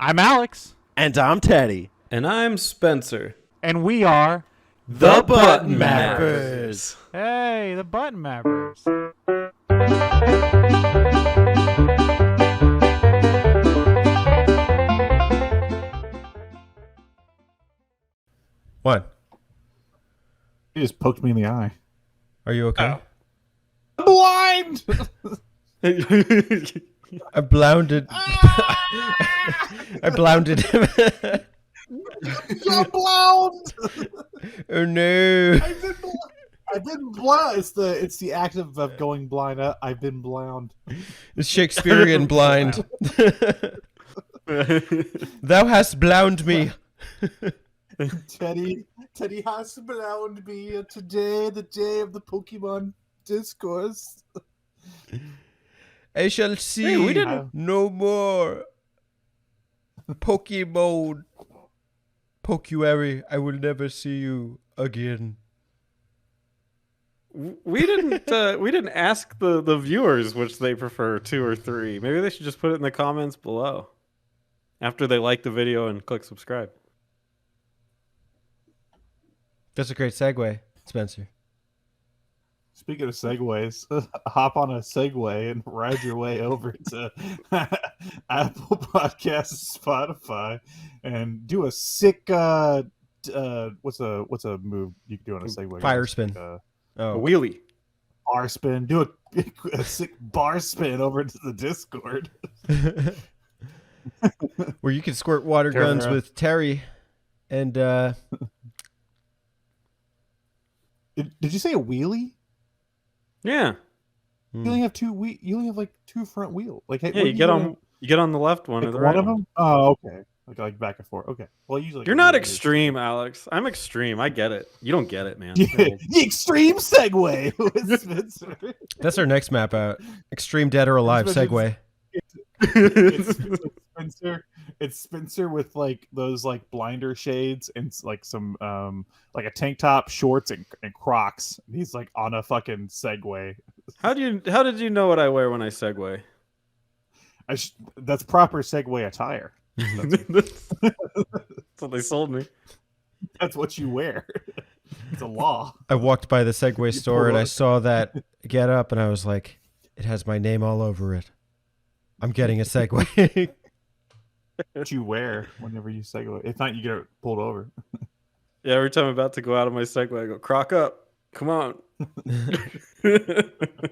I'm Alex. And I'm Teddy. And I'm Spencer. And we are The Button Mappers. Hey, the Button Mappers. What? He just poked me in the eye. Are you okay? I'm blind! I blounded. I blounded him. You're blind! Oh no! I've been blind. It's the act of going blind. I've been blind. It's Shakespearean blind. Thou hast blound me. Teddy has blind me today, the day of the Pokemon Discourse. I shall see no more. Pokemon. Pokuary, I will never see you again. We didn't ask the viewers which they prefer, 2 or 3. Maybe they should just put it in the comments below after they like the video and click subscribe. That's a great segue, Spencer. Speaking of segues, hop on a Segway and ride your way over to Apple Podcasts, Spotify, and do a sick what's a move you can do on a Segway? Fire spin. A wheelie. Bar spin. Do a sick bar spin over to the Discord. Where you can squirt water guns with Terry and Did you say a wheelie? Yeah. You only have you only have like 2 front wheels. Like, Yeah, you get on the left one, or the right one of them. Oh, okay. Like back and forth. Okay. Well, usually you're not extreme, Alex. I'm extreme. I get it. You don't get it, man. The extreme Segway with Spencer. that's our next map out. Extreme Dead or Alive Segway. It's Spencer with like those like blinder shades and like some like a tank top, shorts, and Crocs. He's like on a fucking Segway. How did you know what I wear when I segue? That's proper Segway attire. That's what they sold me. That's what you wear. It's a law. I walked by the Segway store and I saw that get up and I was like, it has my name all over it. I'm getting a Segway. What you wear whenever you Segway. If not, you get pulled over. Yeah, every time I'm about to go out of my Segway, I go, croc up. Come on.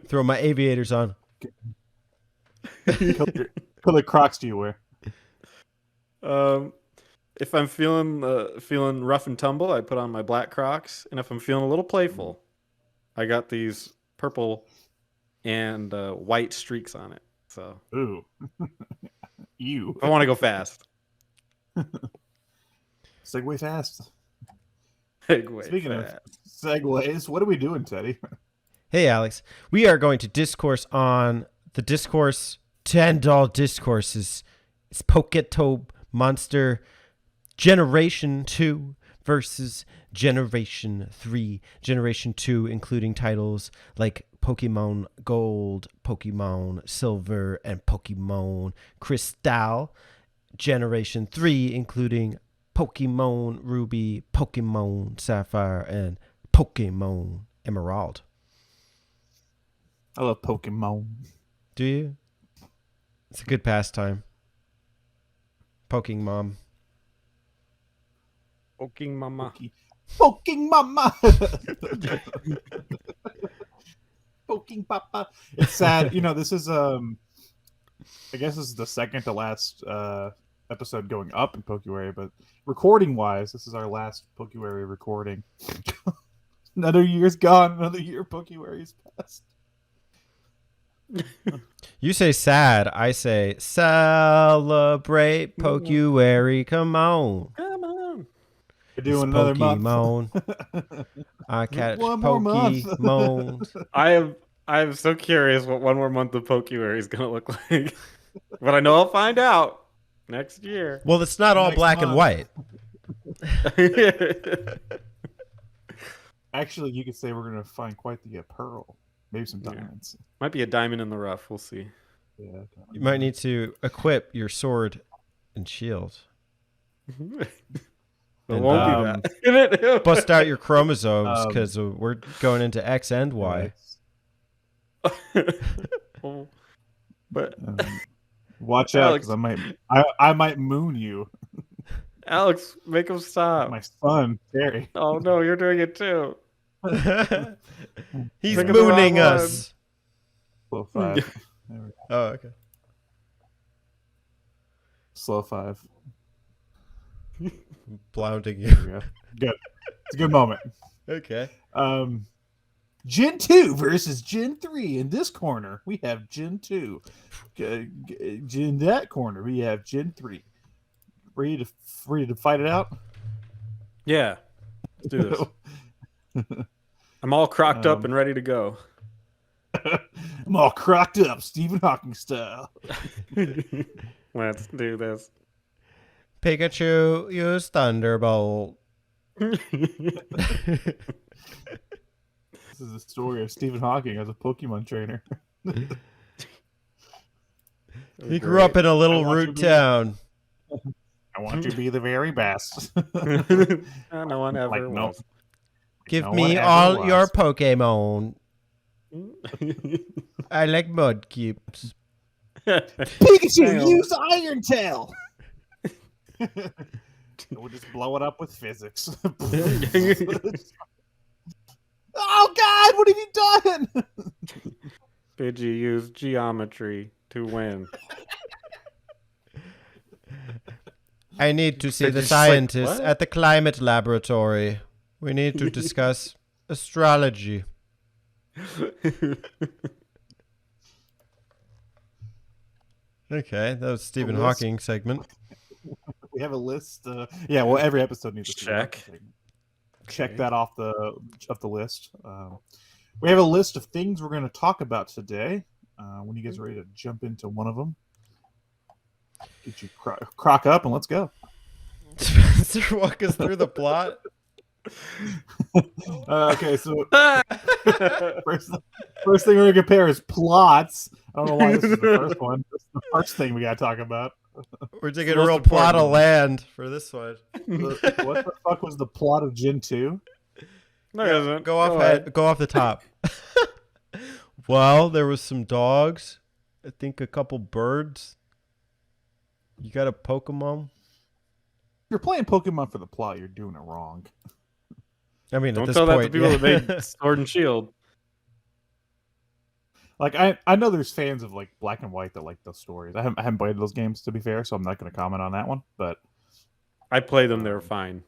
Throw my aviators on. What color Crocs do you wear? If I'm feeling rough and tumble, I put on my black Crocs, and if I'm feeling a little playful, I got these purple and white streaks on it. So, ooh, you. I want to go fast. Segway fast. Speaking of Segways, what are we doing, Teddy? Hey, Alex. We are going to discourse on the Discourse $10 discourses. It's Poketo Monster Generation 2 versus Generation 3. Generation 2 including titles like Pokemon Gold, Pokemon Silver, and Pokemon Crystal. Generation 3 including Pokemon Ruby, Pokemon Sapphire, and Pokemon Emerald. I love Pokemon. Do you? It's a good pastime. Poking mom. Poking mama. Poking mama. Poking papa. It's sad. You know, this is I guess this is the second to last episode going up in Pokuary, but recording wise, this is our last Pokuary recording. Another year's gone, another year Pokuary's passed. You say sad, I say celebrate Pokuary. Come on. Come on. We're doing another month. I catch one more month. Pokemon. I am so curious what one more month of Pokuary is going to look like. But I know I'll find out next year. Well, it's not all black and white. Actually, you could say we're going to find quite the pearl. Maybe some diamonds. Might be a diamond in the rough. We'll see. Yeah. You might need to equip your sword and Shield. It And, won't be that. Bust out your chromosomes Um, because we're going into X and Y. But Watch out, Alex. because I might moon you. Alex, make him stop. My son, Terry. Oh no, you're doing it too. He's Think of the wrong mooning one. us. Slow 5. There we go. Oh, okay. Slow 5. Blounding you. There we go. Good. It's a good moment. Okay. Gen 2 versus Gen 3. In this corner, we have Gen 2. In that corner, we have Gen 3. Ready to fight it out? Yeah, let's do this. I'm all crocked up and ready to go. I'm all crocked up, Stephen Hawking style. Let's do this. Pikachu, use Thunderbolt. This is the story of Stephen Hawking as a Pokemon trainer. He grew up in a little I want root you to- town. I want to be the very best. No one ever Like, no. was. Give No one me ever all your was. Pokemon. I like mud cubes. Pikachu, Hang on. use Iron Tail. We'll just blow it up with physics. Oh God, what have you done? Pidgey used geometry to win. I need to see Did the you just like, scientists what? at the climate laboratory. We need to discuss astrology. Okay, that was Stephen list. Hawking segment. We have a list. Yeah, well, every episode needs a Check. Check Okay. that off the list. We have a list of things we're going to talk about today. When you guys are ready to jump into one of them, get you crock up and let's go. Spencer, walk us through the plot. Okay, so first thing we're going to compare is plots. I don't know why this is the first one. This is the first thing we got to talk about. We're taking the a most real plot of important. land for this one. What the fuck was the plot of Gen 2? No, it isn't. Go off ahead. go off the top. Well, there was some dogs. I think a couple birds. You got a Pokemon. If you're playing Pokemon for the plot, you're doing it wrong. I mean, Don't at this tell that point, to people yeah. that made Sword and Shield. Like I know there's fans of like Black and White that like those stories. I haven't played those games to be fair, so I'm not going to comment on that one. But I played them; they were fine.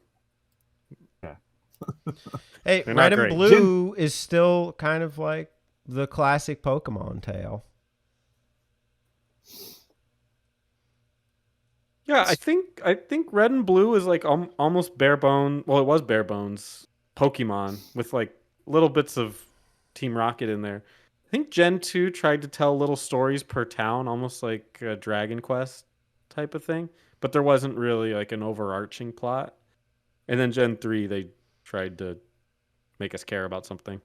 Hey, They're Red not and great. Blue is still kind of like the classic Pokemon tale. Yeah, I think Red and Blue is like almost bare bone. Well, it was bare bones Pokemon with like little bits of Team Rocket in there. I think Gen 2 tried to tell little stories per town, almost like a Dragon Quest type of thing, but there wasn't really like an overarching plot. And then Gen 3 they tried to make us care about something.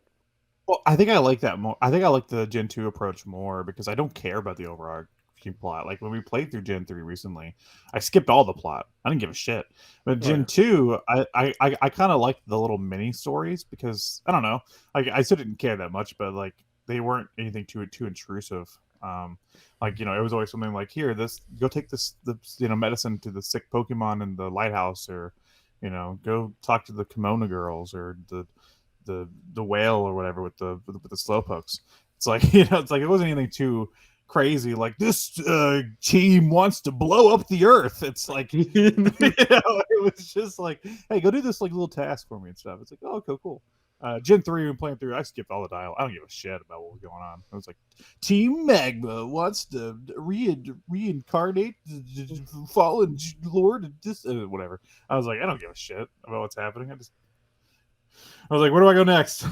well, I think I like that more. I think I like the Gen 2 approach more because I don't care about the overarching plot. Like when we played through Gen 3 recently, I skipped all the plot. I didn't give a shit. But Gen 2, I kind of liked the little mini stories because I don't know. Like I still didn't care that much, but like they weren't anything too intrusive. Like it was always something like, here, go take the medicine to the sick Pokemon in the lighthouse, or go talk to the Kimono girls, or the whale or whatever with the slowpokes. It's like it's like it wasn't anything too crazy. Like this team wants to blow up the Earth. It's like it was just like, hey, go do this like little task for me and stuff. It's like, oh, cool. Gen 3 when playing through, I skipped all the dialogue. I don't give a shit about what was going on. It was like, Team Magma wants to reincarnate the fallen lord, whatever. I was like, I don't give a shit about what's happening. I was like, where do I go next?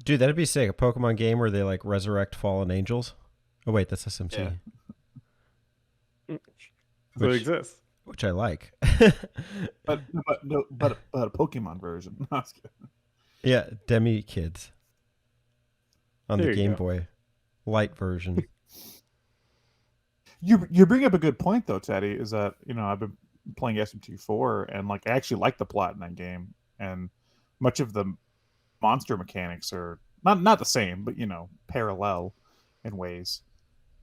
Dude, that'd be sick. A Pokemon game where they like resurrect fallen angels. Oh wait, that's SMC, So it Which- exists. which I like. but a Pokemon version. No, I was kidding. Yeah, Demi Kids on There the you Game go. Boy Light version. You bring up a good point though, Teddy. Is that I've been playing SM24 and like I actually like the plot in that game, and much of the monster mechanics are not the same, but parallel in ways.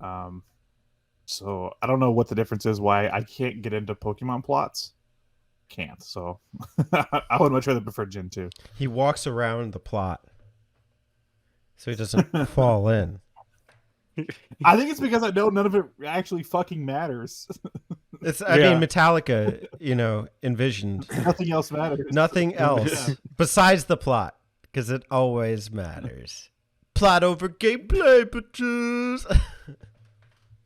So I don't know what the difference is. Why I can't get into Pokemon plots. Can't. So I would much rather prefer Gen 2. He walks around the plot, so he doesn't fall in. I think it's because I know none of it actually fucking matters. I mean, Metallica, envisioned Nothing else matters. nothing else besides the plot, because it always matters. Plot over gameplay, bitches.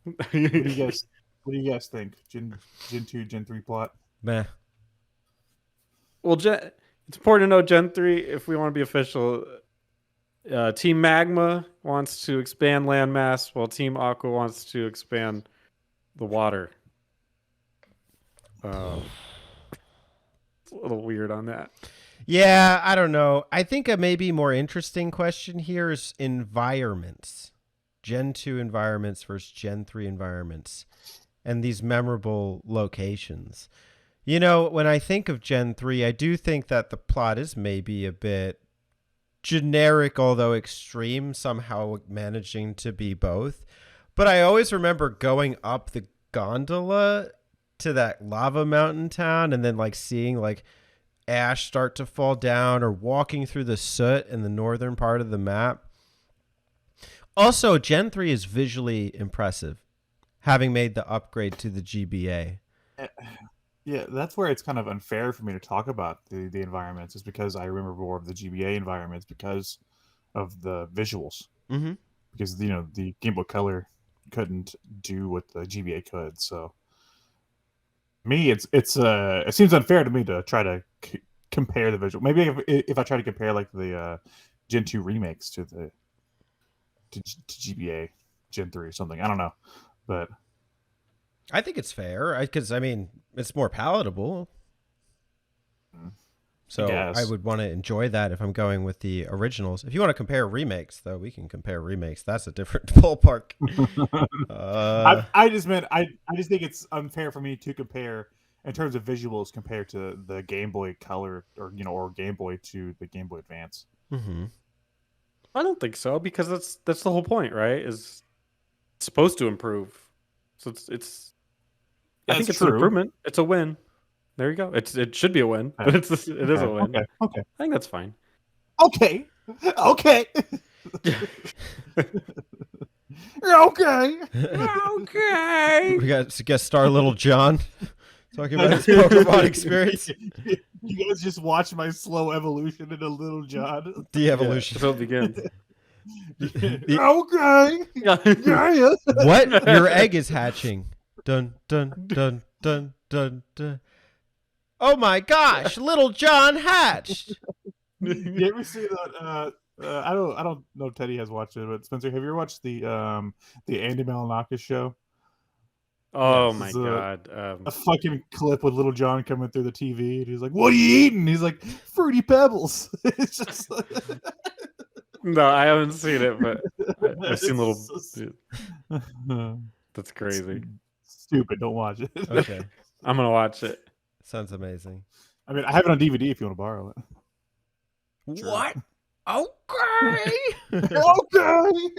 What do you guys think? Gen 2, Gen 3 plot? Meh. Well, it's important to know Gen 3, if we want to be official, Team Magma wants to expand landmass, while Team Aqua wants to expand the water. It's a little weird on that. Yeah, I don't know. I think a maybe more interesting question here is environments. Gen 2 environments versus Gen 3 environments. And these memorable locations. When I think of Gen 3, I do think that the plot is maybe a bit generic, although extreme, somehow managing to be both. But I always remember going up the gondola to that lava mountain town and then like seeing like ash start to fall down, or walking through the soot in the northern part of the map. Also, Gen 3 is visually impressive, having made the upgrade to the GBA. Yeah, that's where it's kind of unfair for me to talk about the environments, is because I remember more of the GBA environments because of the visuals. Mm-hmm. Because the Game Boy Color couldn't do what the GBA could. So me, it seems unfair to me to try to compare the visual. Maybe if I try to compare like the Gen 2 remakes to GBA Gen 3 or something, I don't know, but I think it's fair because it's more palatable. So I would want to enjoy that if I'm going with the originals. If you want to compare remakes, though, we can compare remakes. That's a different ballpark. I just think it's unfair for me to compare in terms of visuals compared to the Game Boy Color or Game Boy to the Game Boy Advance. Mm-hmm. I don't think so, because that's the whole point, right? Is it's supposed to improve, so it's. I think it's an improvement. It's a win. There you go. It should be a win, but it is a win. Okay. I think that's fine. Okay. Okay. Okay. We got guest star Little John talking about his Pokemon experience. You guys just watch my slow evolution into Little John. De-evolution. So it begins. Okay. Yeah. What? Your egg is hatching. Dun dun dun dun dun dun. Oh my gosh! Little John hatched. You ever see that? I don't know if Teddy has watched it, but Spencer, have you ever watched the Andy Malinakis show? Oh my god! A fucking clip with Little John coming through the TV, and he's like, "What are you eating?" He's like, "Fruity Pebbles." It's just like... No, I haven't seen it, but I've seen little. So... That's crazy. Stupid. Don't watch it. Okay, I'm gonna watch it. sounds amazing. I mean, I have it on DVD if you want to borrow it. Sure. What? Okay. Okay.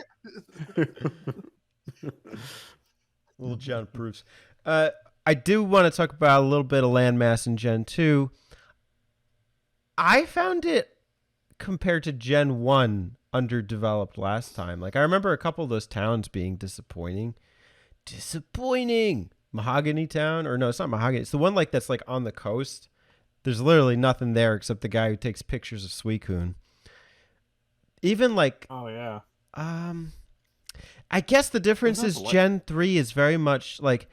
Little John proofs. I do want to talk about a little bit of landmass in Gen 2. I found it, compared to Gen 1, underdeveloped last time. Like, I remember a couple of those towns being disappointing. Mahogany Town? Or no, it's not Mahogany. It's the one that's like on the coast. There's literally nothing there except the guy who takes pictures of Suicune. Even like... Oh, yeah. I guess the difference is Gen 3 is very much like...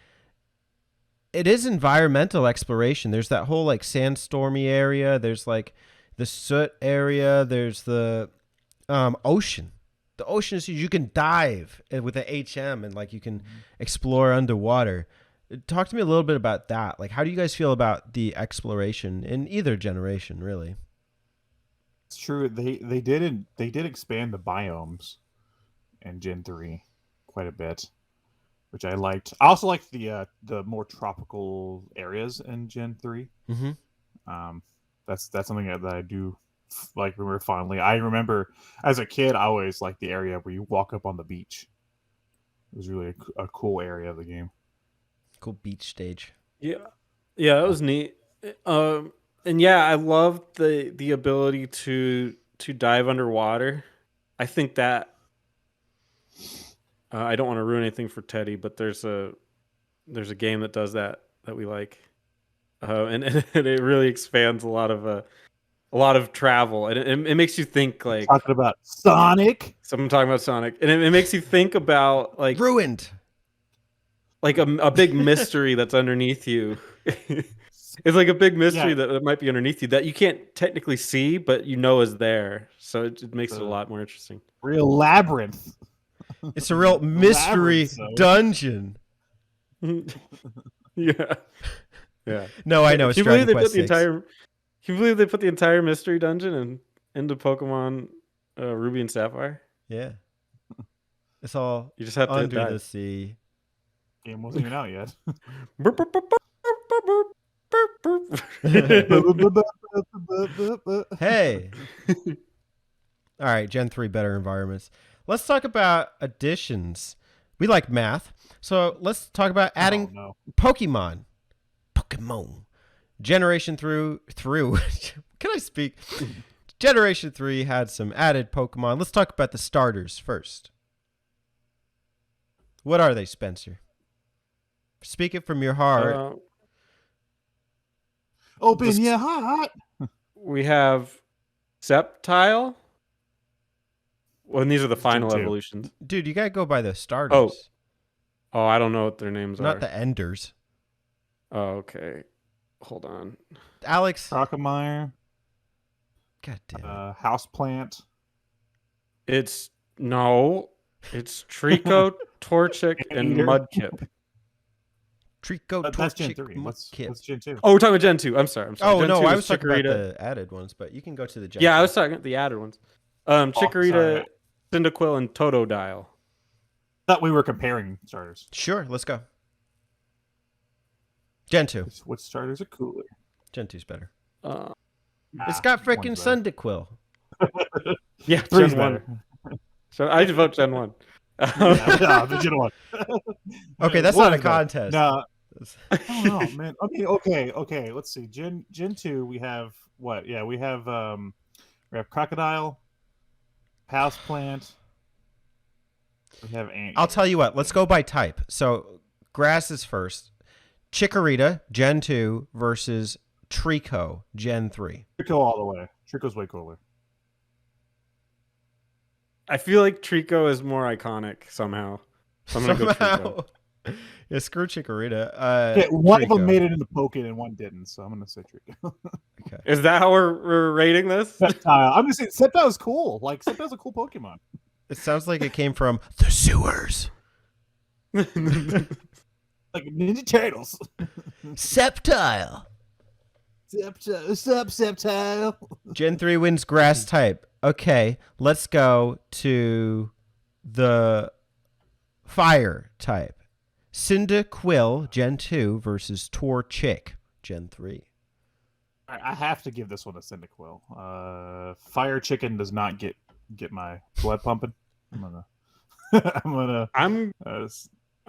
It is environmental exploration. There's that whole like sandstormy area. There's like the soot area. There's the ocean. The ocean is huge. You can dive with an HM and like you can explore underwater. Talk to me a little bit about that. Like, how do you guys feel about the exploration in either generation, really? It's true. They did expand the biomes in Gen 3 quite a bit. which I liked. I also liked the more tropical areas in Gen 3. Mm-hmm. That's something that I do like remember fondly. I remember as a kid, I always liked the area where you walk up on the beach. It was really a cool area of the game. Cool beach stage. Yeah, that was neat. And yeah, I loved the ability to dive underwater. I think that I don't want to ruin anything for Teddy, but there's a game that does that we like, and it really expands a lot of travel, and it makes you think like Talking about Sonic. someone talking about Sonic, and it makes you think about like Ruined. like a big mystery that's underneath you. It's like a big mystery that might be underneath you that you can't technically see, but you know is there. So it makes it a lot more interesting. Real labyrinth. It's a real mystery Labyrinth, dungeon. Yeah. No, I know. It's Can you believe Dragon Quest 6. Can you believe they put the entire mystery dungeon into Pokemon Ruby and Sapphire? Yeah. It's all You just have to hit under that. the sea. Game wasn't even out yet. Burp, burp, burp, burp, burp, burp, burp. Hey. All right, Gen 3 better environments. Let's talk about additions. We like math. So let's talk about adding Oh, no. Pokemon. Generation through. Can I speak? Generation 3 had some added Pokemon. Let's talk about the starters first. What are they, Spencer? Speak it from your heart. Open your heart. We have Sceptile. Well, and these are the Gen final 2. evolutions. Dude, you gotta go by the starters. Oh, I don't know what their names Not are. the enders. Oh, okay. Hold on. Alex. Crocomire. God damn it. Houseplant. It's Trico, Torchic, and Eater. Mudkip. Trico, That's Gen Torchic, 3. What's Mudkip. Gen 2? Oh, we're talking about Gen 2. I'm sorry. Oh, Gen no, 2 I was talking about Chikorita. the added ones, but you can go to the Gen Yeah, 2. I was talking about the added ones. Chikorita, sorry. Cyndaquil, and Totodile. Thought we were comparing starters. Sure, let's go. Gen 2. Which starters are cooler? Gen 2's better. Ah, It's got freaking one's better. Cyndaquil. Yeah, Three's Gen better. 1. So I just vote Gen 1. Yeah, the Gen 1. Okay, that's One not a is better. contest. No, I don't know, man. Okay. Let's see. Gen 2, we have what? Yeah, we have Crocodile, Houseplant. We have Ant. I'll tell you what. Let's go by type. So, grass is first. Chikorita, Gen 2 versus Trico, Gen 3. Trico all the way. Trico's way cooler. I feel like Trico is more iconic somehow. So I'm gonna go Trico. Yeah, screw Chikorita. Okay, one of Trico. them made it into Pokken and one didn't, so I'm gonna say Trico. Okay. Is that how we're rating this? Sceptile. I'm just saying Sceptile is cool. Like Sceptile's a cool Pokemon. It sounds like it came from the sewers. Like Ninja Turtles. Sceptile. Sceptile. Gen 3 wins grass type. Okay, let's go to the fire type. Cyndaquil, Gen 2 versus Torchic, Gen 3. I have to give this one a Cyndaquil. Fire Chicken does not get my blood pumping. I'm gonna.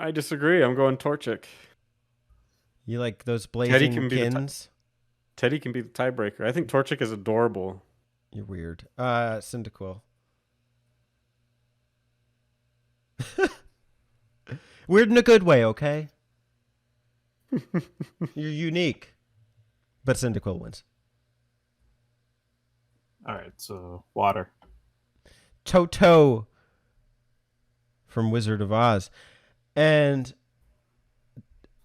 I disagree. I'm going Torchic. You like those Teddy blazing can be the kins? Teddy can be the tiebreaker. I think Torchic is adorable. You're weird. Cyndaquil. Weird in a good way, okay? You're unique. But Cyndaquil wins. All right, so water. Toto from Wizard of Oz. And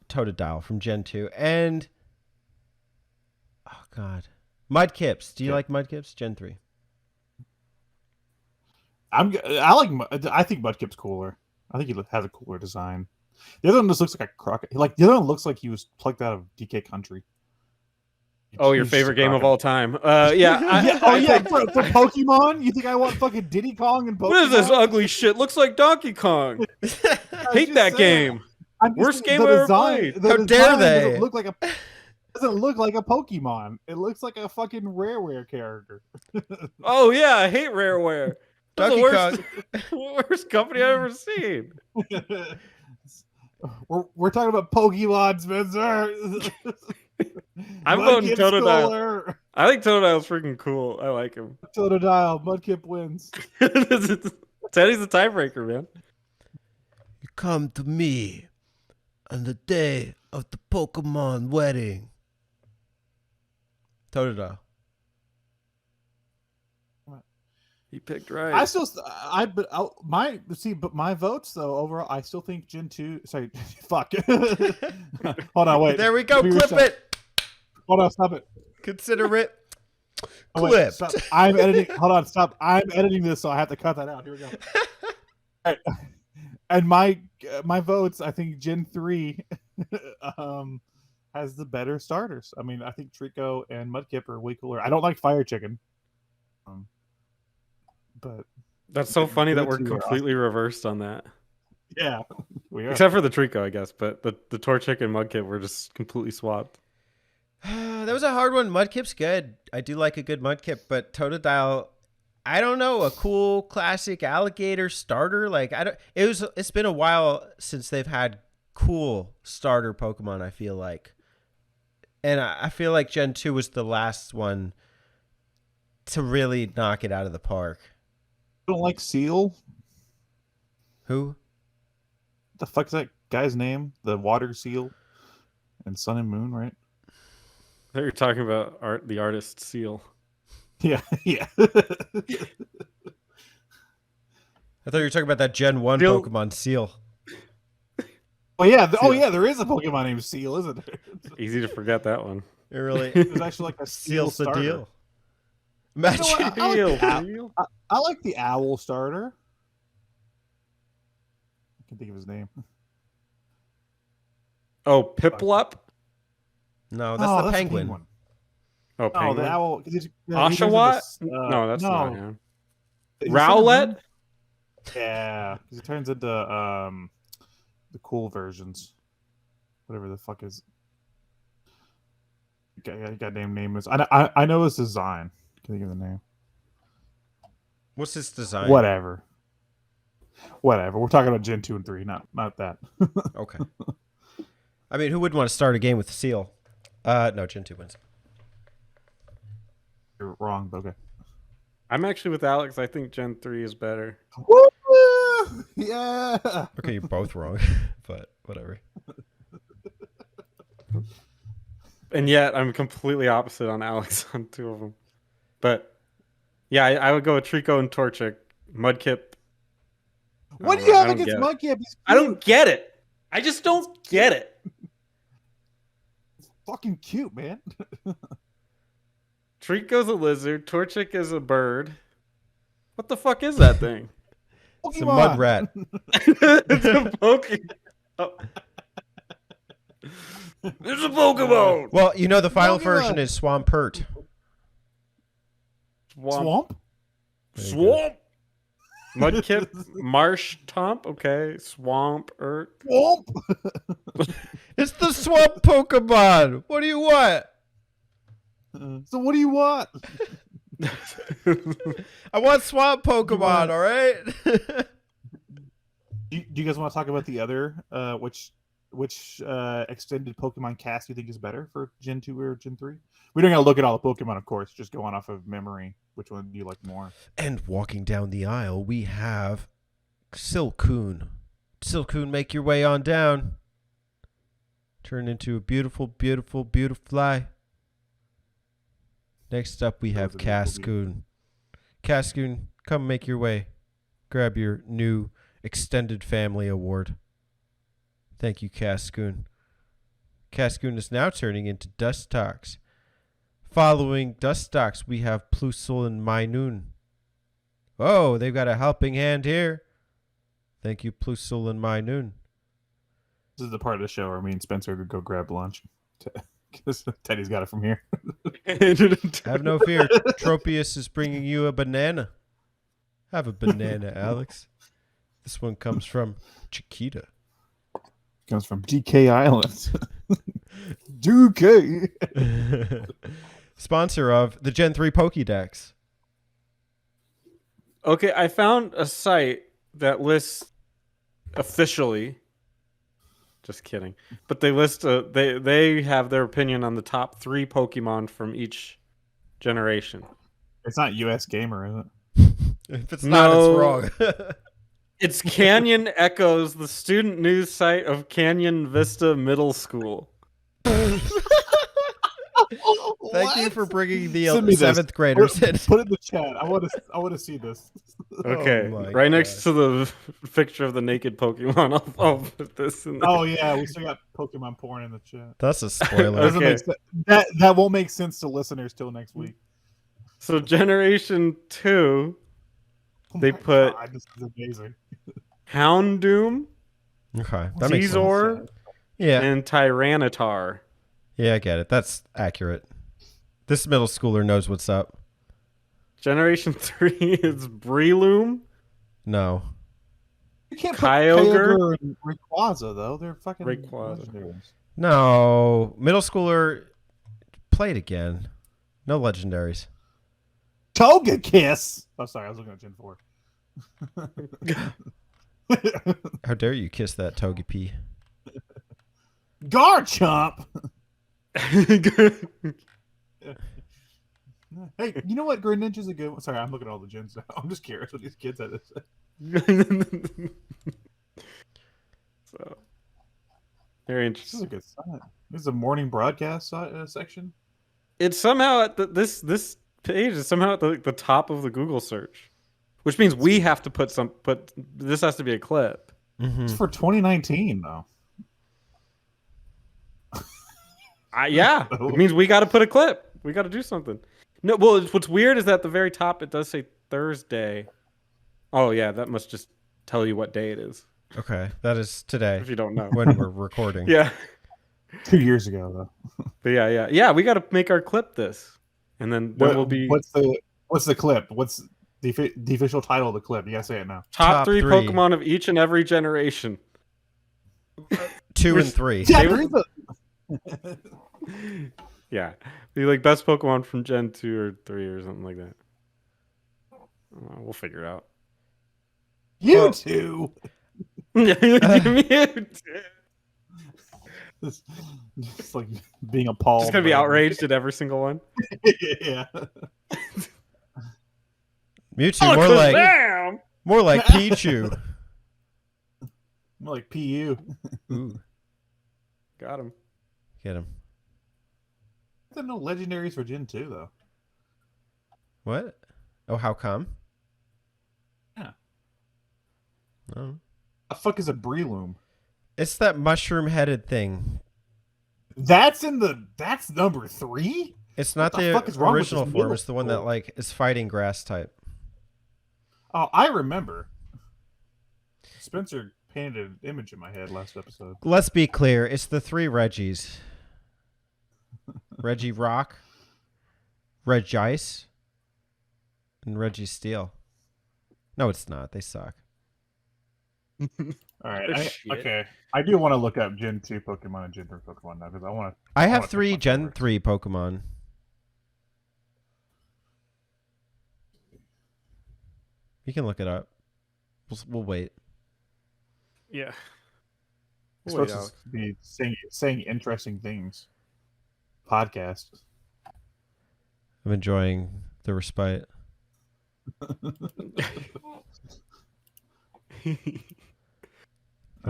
Totodile from Gen 2. And oh god. Mudkips. Do you like Mudkips? Gen 3. I think Mudkip's cooler. I think he has a cooler design. The other one just looks like a crocodile. Like the other one looks like he was plucked out of DK Country. Oh, your He's favorite just a game of crocodile. all time. Yeah. For Pokemon? You think I want fucking Diddy Kong and Pokemon? What is this ugly shit? Looks like Donkey Kong. Hate just that saying. game. I'm just Worst saying game the I've ever design- played. the How dare design they? Doesn't look like a Pokemon. It looks like a fucking Rareware character. Oh yeah, I hate Rareware. That's the Donkey worst, Kong. worst company I've ever seen. we're talking about Pokemon, Spencer. I'm voting Mudkip Totodile. Scholar. I think Totodile's freaking cool. I like him. Totodile. Mudkip wins. Teddy's the tiebreaker, man. You come to me on the day of the Pokemon wedding. Totodile. He picked right. I still, but my votes though overall, I still think Gen 2. Sorry, fuck. Hold on, wait. There we go. Give me Clip your shot. it. Hold on, stop it. Consider it Oh, wait, clipped. stop. I'm editing. Hold on, stop. I'm editing this, so I have to cut that out. Here we go. All right. And my votes, I think Gen 3 has the better starters. I mean, I think Trico and Mudkip are way cooler. I don't like Fire Chicken. But That's so funny that Good we're to you, completely reversed on that. yeah, we are. Except for the Trico, I guess. But the Torchic and Mudkip were just completely swapped. That was a hard one. Mudkip's good. I do like a good Mudkip, but Totodile, I don't know, a cool classic alligator starter. Like I don't. It's been a while since they've had cool starter Pokemon. I feel like, and I feel like Gen 2 was the last one to really knock it out of the park. don't like Seal. Who? The fuck's that guy's name? The water seal and Sun and Moon, right? I thought you were talking about the artist Seal. Yeah, yeah. I thought you were talking about that Gen 1 Seal. Pokemon Seal. Oh yeah, there is a Pokemon named Seal, isn't there? Easy to forget that one. It really There's actually like a Seal seals the starter. deal. Imagine. You know what? I like the owl starter. I can think of his name. Oh, Piplup? No, that's the penguin. Oh, No, Penguin. the owl. Oshawott? No, that's not no. him. Is it Rowlet? Yeah, because he turns into the cool versions. Whatever the fuck is. Goddamn name is. I know his design. Can you think of the name? What's his design? Whatever. We're talking about Gen 2 and 3, not that. Okay. I mean, who wouldn't want to start a game with Seal? No, Gen 2 wins. You're wrong, but okay. I'm actually with Alex. I think Gen 3 is better. Woo! Yeah. Okay, you're both wrong, but whatever. And yet, I'm completely opposite on Alex on two of them. But yeah, I would go with Trico and Torchic. Mudkip. What do I you have don't against get it. Mudkip? He's I don't get it. I just don't get it. fucking cute, man. Trico's a lizard. Torchic is a bird. What the fuck is that thing? It's a mud Pokemon. rat. It's a Pokemon. Oh. It's a Pokemon. Well, you know the final Pokemon. version is Swampert. Swamp? Swamp. Mudkip. Marsh Tomp. Okay. Swampert. Swamp? It's the Swamp Pokemon. What do you want? So what do you want? I want Swamp Pokemon, all right? Do you guys want to talk about the other, which extended Pokemon cast you think is better for Gen 2 or Gen 3? We don't gotta look at all the Pokemon, of course, just going off of memory. Which one do you like more? And walking down the aisle, we have Silcoon. Silcoon, make your way on down. Turn into a beautiful, beautiful, beautiful fly. Next up, we have Those are beautiful, Cascoon. Cascoon, come make your way. Grab your new Extended Family Award. Thank you, Cascoon. Cascoon is now turning into Dustox. Following Dustox, we have Plusle and Minun. Oh, they've got a helping hand here. Thank you, Plusle and Minun. This is the part of the show where me and Spencer could go grab lunch. Because Teddy's got it from here. Have no fear. Tropius is bringing you a banana. Have a banana, Alex. This one comes from Chiquita. Comes from DK Island. DK. Sponsor of the Gen 3 Pokédex. Okay, I found a site that lists officially. Just kidding, but they list they have their opinion on the top 3 Pokemon from each generation. It's not US Gamer, is it? If it's not, it's No. wrong. It's Canyon Echoes, the student news site of Canyon Vista Middle School. Thank you for bringing the Send me this. 7th graders in. Put it in the chat. I want to see this. Okay, my right next gosh. to the picture of the naked Pokemon. I'll put this in there. Oh yeah, we still got Pokemon porn in the chat. That's a spoiler. Doesn't Okay. make sense. That won't make sense to listeners till next week. So Generation 2, Oh They my put- God, this is amazing. Houndoom, Okay, that makes sense. Caesar, Yeah, and Tyranitar. yeah, I get it. That's accurate. This middle schooler knows what's up. Generation 3 is Breloom. No. You can't Kyogre? put Kyogre and Rayquaza though. They're fucking Rayquaza. legendaries. No. Middle schooler, play it again. No legendaries. Togekiss. Oh, sorry, I was looking at Gen 4. How dare you kiss that Togepi? Garchomp. Hey, you know what? Greninja's a good one. Sorry, I'm looking at all the gens now. I'm just curious what these kids had to say. So, very This is interesting. a good sign. This is a morning broadcast section. It's somehow at this page is somehow at the top of the Google search, which means we have to put this has to be a clip. Mm-hmm. It's for 2019 though. Yeah, it means we got to put a clip. We got to do something. No, well, what's weird is that at the very top it does say Thursday. Oh yeah, that must just tell you what day it is Okay, that is today if you don't know. when we're recording. Yeah, 2 years ago though. but yeah. We got to make our clip this, and then we'll be What's the clip? What's the official title of the clip? You gotta say it now. top three 3. Pokemon of each and every generation. 2 and 3. Yeah, They there were- is a- Yeah, be like best Pokemon from Gen 2 or 3 or something like that. We'll figure it out. You Well- two. It's like being appalled. Just gonna be by- outraged at every single one. Yeah. Mewtwo, more like Pichu. More like PU. Ooh, Got him. get him. There's no legendaries for Gen 2 though. What? Oh, how come? Yeah. Oh. The fuck is a Breloom? It's that mushroom-headed thing. That's number 3? It's not What the the fuck is wrong with original this form. middle It's the one that school? like is fighting grass type. Oh, I remember. Spencer painted an image in my head last episode. Let's be clear. It's the 3 Reggies. Reggie Rock, Regice, and Reggie Steel. No, it's not. They suck. All right. Shit. Okay. I do want to look up Gen 2 Pokemon and Gen 3 Pokemon now because I want to. I have wanna 3 pick my Gen favorites. 3 Pokemon. You can look it up. We'll wait. Yeah. It's Wait, supposed to be saying interesting things. Podcast. I'm enjoying the respite. A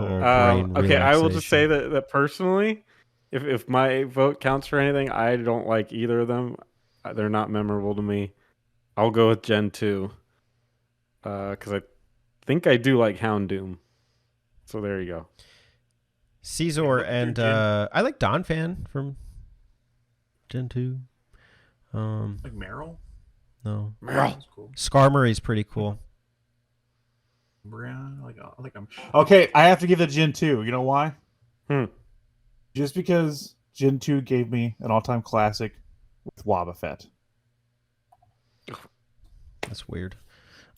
little brain Okay, I will just say relaxation. that personally, if my vote counts for anything, I don't like either of them. They're not memorable to me. I'll go with Gen 2. Because I think I do like Houndoom. So there you go. Caesar Yeah, look at and your I like Donphan from Gen 2. Like Meryl? No. That's cool. Skarmory's pretty cool. Brian, I like him. Okay, I have to give it Gen 2. You know why? Hmm. Just because Gen 2 gave me an all-time classic with Wobbuffet. That's weird.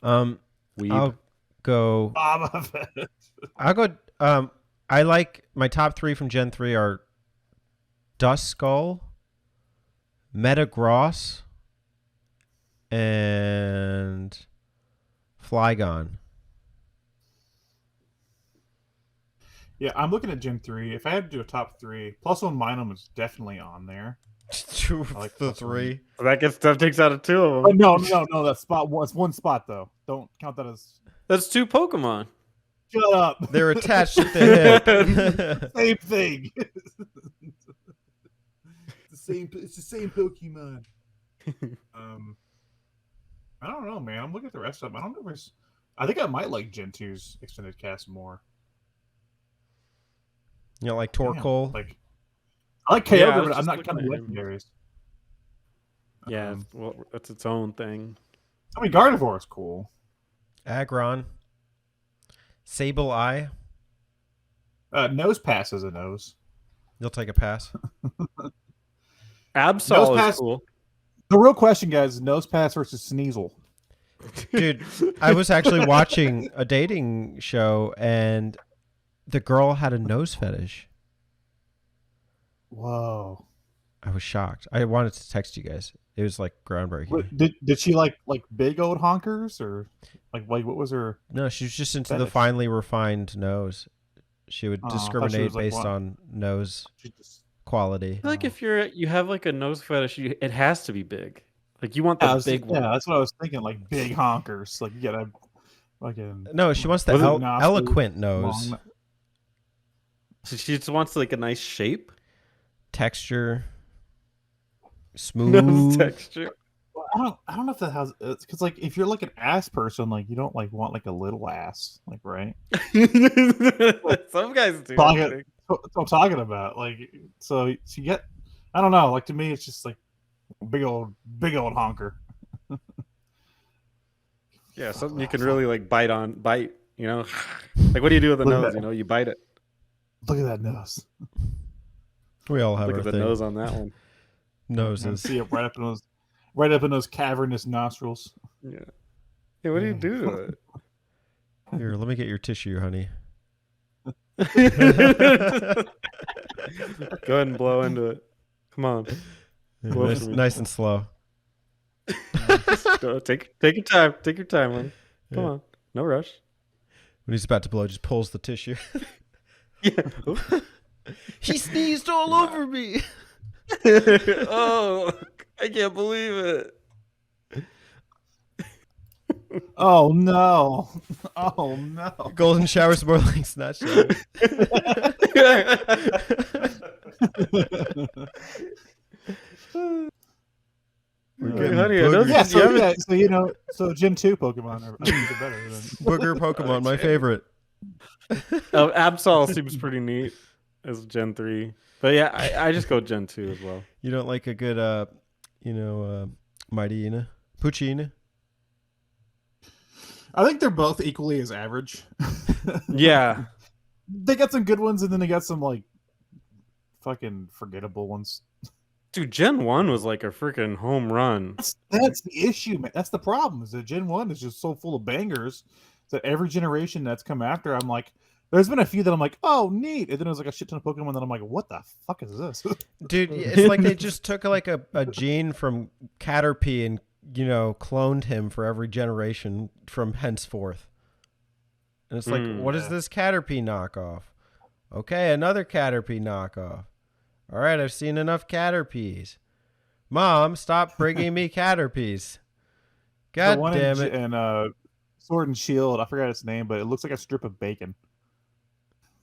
Weeb. I'll go Wobbuffet. I'll go I like my top 3 from Gen 3 are Duskull, Metagross, and Flygon. Yeah, I'm looking at Gen 3. If I had to do a top 3, Plus One Minum is definitely on there. Two I like the plus one. 3. That takes out of 2 of Oh, them. no. That's spot one. It's one spot though. Don't count that as. That's 2 Pokemon. Shut up. They're attached at the hip. Same thing. It's the same Pokemon. I don't know, man. I'm looking at the rest of them. I don't know if there's. I think I might like Gen 2's extended cast more. You know, like Damn, Torkoal. like I like Yeah, I Kyogre, was but I'm just not looking counting at him. legendaries. Yeah, well, that's its own thing. I mean, Gardevoir is cool. Aggron. Sableye. Nose Pass is a nose. You'll take a pass. Absol Pass- is cool. The real question, guys, is Nose Pass versus Sneasel. Dude, I was actually watching a dating show and the girl had a nose fetish. Whoa. I was shocked. I wanted to text you guys. It was like groundbreaking. What, did she like big old honkers or like what was her? No, she was just into the Fetish. finely refined nose. She would Oh, I thought she discriminate was, like, based what? on nose She just, quality. I feel like if you have like a nose fetish, it has to be big. Like you want the big one. yeah, that's what I was thinking. Like big honkers. Like you gotta fucking No, she wants the Was it nostrils, eloquent nose. long- So she just wants like a nice shape, Texture. nose Smooth. texture. Well, I don't know if that has because like if you're like an ass person, like you don't like want like a little ass, like right? Some guys do. Talking- I think. That's what I'm talking about. Like so you get, I don't know. Like to me, it's just like big old honker. Yeah, something you can really like bite. You know, like what do you do with the Look at nose? that. You know, you bite it. Look at that nose. We all have Look our at the thing. nose on that one. And Noses. see it right up in those cavernous nostrils. Yeah. Hey, what do you do to it? Here, let me get your tissue, honey. Go ahead and blow into it. Come on. Blow Nice, for me. nice and slow. Go, take your time. Take your time, man. Come Yeah. on. No rush. When he's about to blow, just pulls the tissue. Yeah. He sneezed all over me. Oh, I can't believe it. Oh no! Oh no! Golden shower's more like snatch shower. We're Hey, getting honey, I know booger, Yeah, You haven't- so you know, so Gen 2 Pokemon are better than. booger Pokemon, my favorite. Absol seems pretty neat as Gen 3. But yeah, I just go Gen 2 as well. You don't like a good, Mightyena? Poochyena? I think they're both equally as average. Yeah. They got some good ones, and then they got some like fucking forgettable ones. Dude, Gen 1 was like a freaking home run. That's the issue, man. That's the problem. Is that Gen 1 is just so full of bangers that every generation that's come after, I'm like, there's been a few that I'm like, oh, neat, and then there's like a shit ton of Pokemon that I'm like, what the fuck is this? Dude, it's like they just took like a gene from Caterpie and, cloned him for every generation from henceforth. And it's like, what is Yeah. this Caterpie knockoff? Okay, another Caterpie knockoff. All right, I've seen enough Caterpies. Mom, stop bringing me Caterpies. The God one damn it. And Sword and Shield, I forgot its name, but it looks like a strip of bacon.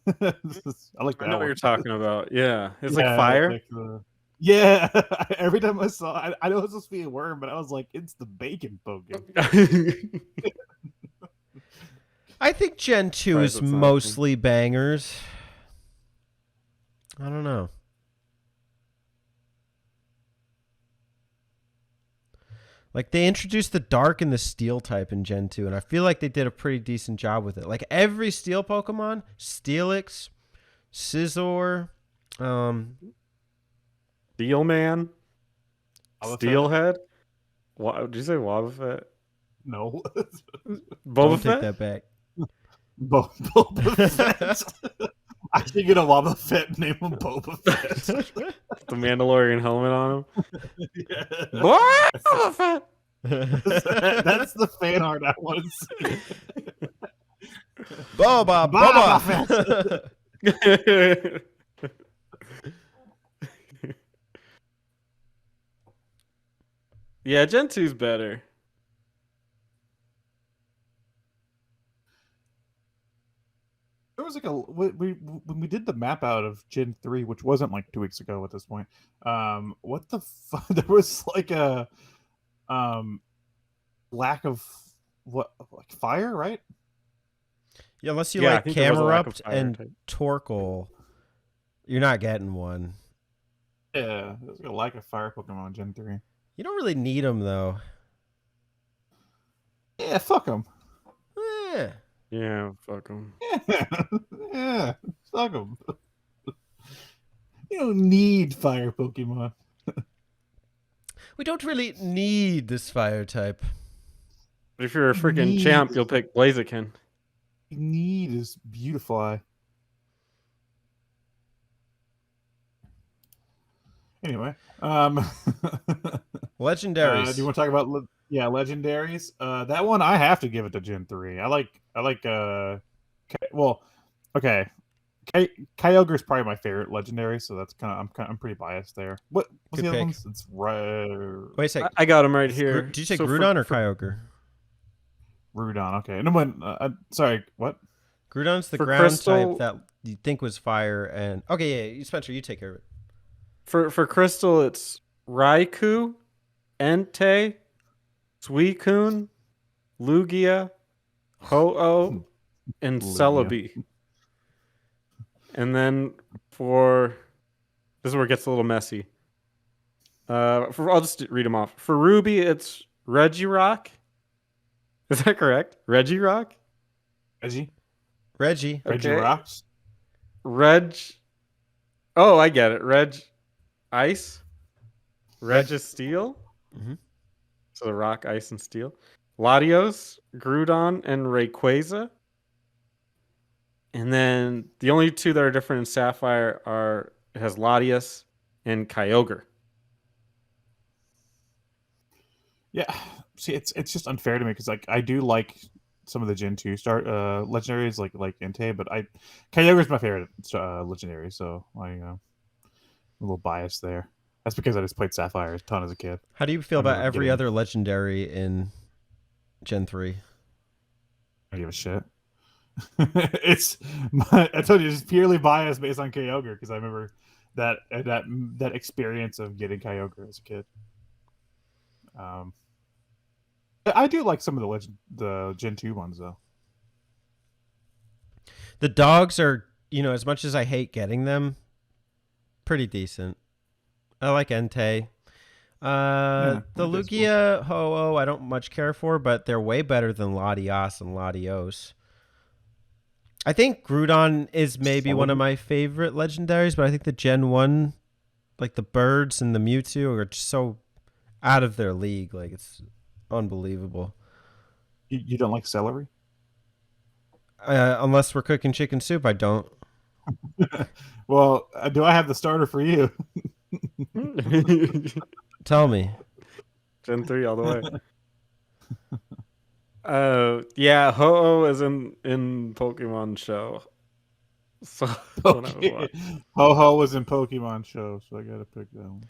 I like that I know what one. you're talking about. Yeah. It's Yeah, like fire. like yeah, every time I saw it, I know it's supposed to be a worm, but I was like, it's the bacon Pokemon. I think Gen 2 Surprised is it's not. mostly bangers. I don't know. Like, they introduced the dark and the steel type in Gen 2, and I feel like they did a pretty decent job with it. Like, every steel Pokemon, Steelix, Scizor, Steel Man? Wobbuffet? Steelhead? Did you say Wobbuffet? No. don't Boba take Fett? that back. Boba Fett. I should get a Wobba Fett, name him Boba Fett. The Mandalorian helmet on him. Yeah. Boba Fett! That's the fan art I want to see. Boba, Boba Boba. Yeah, Gen 2's better. There was like when we did the map out of Gen 3, which wasn't like 2 weeks ago at this point. What the fuck? There was like a lack of like fire, right? Yeah, unless you Yeah, I like think there was a lack of Camerupt fire and type. Torkoal, you're not getting one. Yeah, there's like a lack of fire Pokemon in Gen 3. You don't really need them though. Yeah, fuck them. Eh. Yeah, fuck him. Yeah, fuck them. You don't need fire Pokemon. We don't really need this fire type. But if you're a freaking champ, you'll pick Blaziken. You need is Beautifly. Anyway, Legendaries. do you want to talk about legendaries? That one I have to give it to Gen 3. I like okay. Kyogre's probably my favorite legendary, so that's I'm pretty biased there. What's Good the other pick. ones? It's right. Wait a sec. I got him right here. Did you say So Groudon or Kyogre? Rudon. Okay, no one. Sorry, what? Groudon's the For ground Crystal- type that you think was fire, and okay, yeah, Spencer, you take care of it. For Crystal, it's Raikou, Entei, Suicune, Lugia, Ho-Oh, and Lugia. Celebi. And then for this is where it gets a little messy. I'll just read them off. For Ruby, it's Regirock. Is that correct? Regirock? Reggie Reggie. Okay. Okay. Rocks. Reg. Oh, I get it. Reg Ice. Registeel. Mhm. So the rock, ice, and steel. Latios, Groudon, and Rayquaza. And then the only two that are different in Sapphire are it has Latios and Kyogre. Yeah. See, it's just unfair to me because like I do like some of the Gen 2 legendaries like Entei, but Kyogre's my favorite legendary, so I'm a little biased there. That's because I just played Sapphire a ton as a kid. How do you feel I'm about never every getting- other legendary in Gen 3? I don't give a shit. I told you, it's purely biased based on Kyogre because I remember that experience of getting Kyogre as a kid. I do like some of the Gen 2 ones though. The dogs are, as much as I hate getting them, pretty decent. I like Entei. The that's Lugia, Ho-Oh, I don't much care for, but they're way better than Latios and Latios. I think Groudon is maybe one of my favorite legendaries, but I think the Gen 1, like the birds and the Mewtwo, are just so out of their league. Like, it's unbelievable. You don't like celery? Unless we're cooking chicken soup, I don't. Well, do I have the starter for you? Tell me. Gen 3 all the way. Yeah, Ho-Oh is in Pokemon Show. So when I was watching. Ho-Ho was in Pokemon Show, so I gotta pick that one.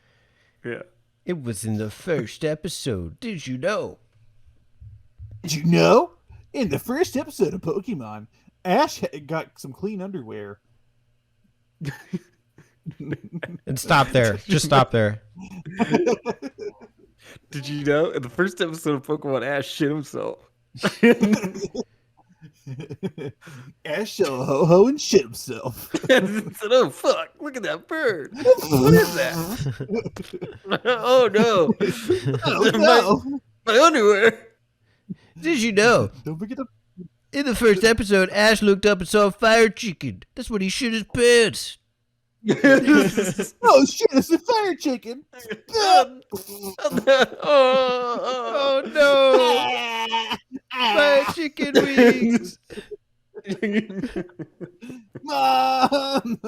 Yeah. It was in the first episode. Did you know? Did you know? In the first episode of Pokemon, Ash got some clean underwear. And stop there. Just stop there. Did you know in the first episode of Pokemon Ash shit himself? Ash saw Ho-Ho and shit himself. And said, "Oh fuck! Look at that bird! What is that? Oh no! Oh no! My underwear!" Did you know? Don't forget the In the first episode, Ash looked up and saw a fire chicken. That's when he shit his pants. oh shit! It's a fire chicken. Oh no! Fire chicken wings. Mom,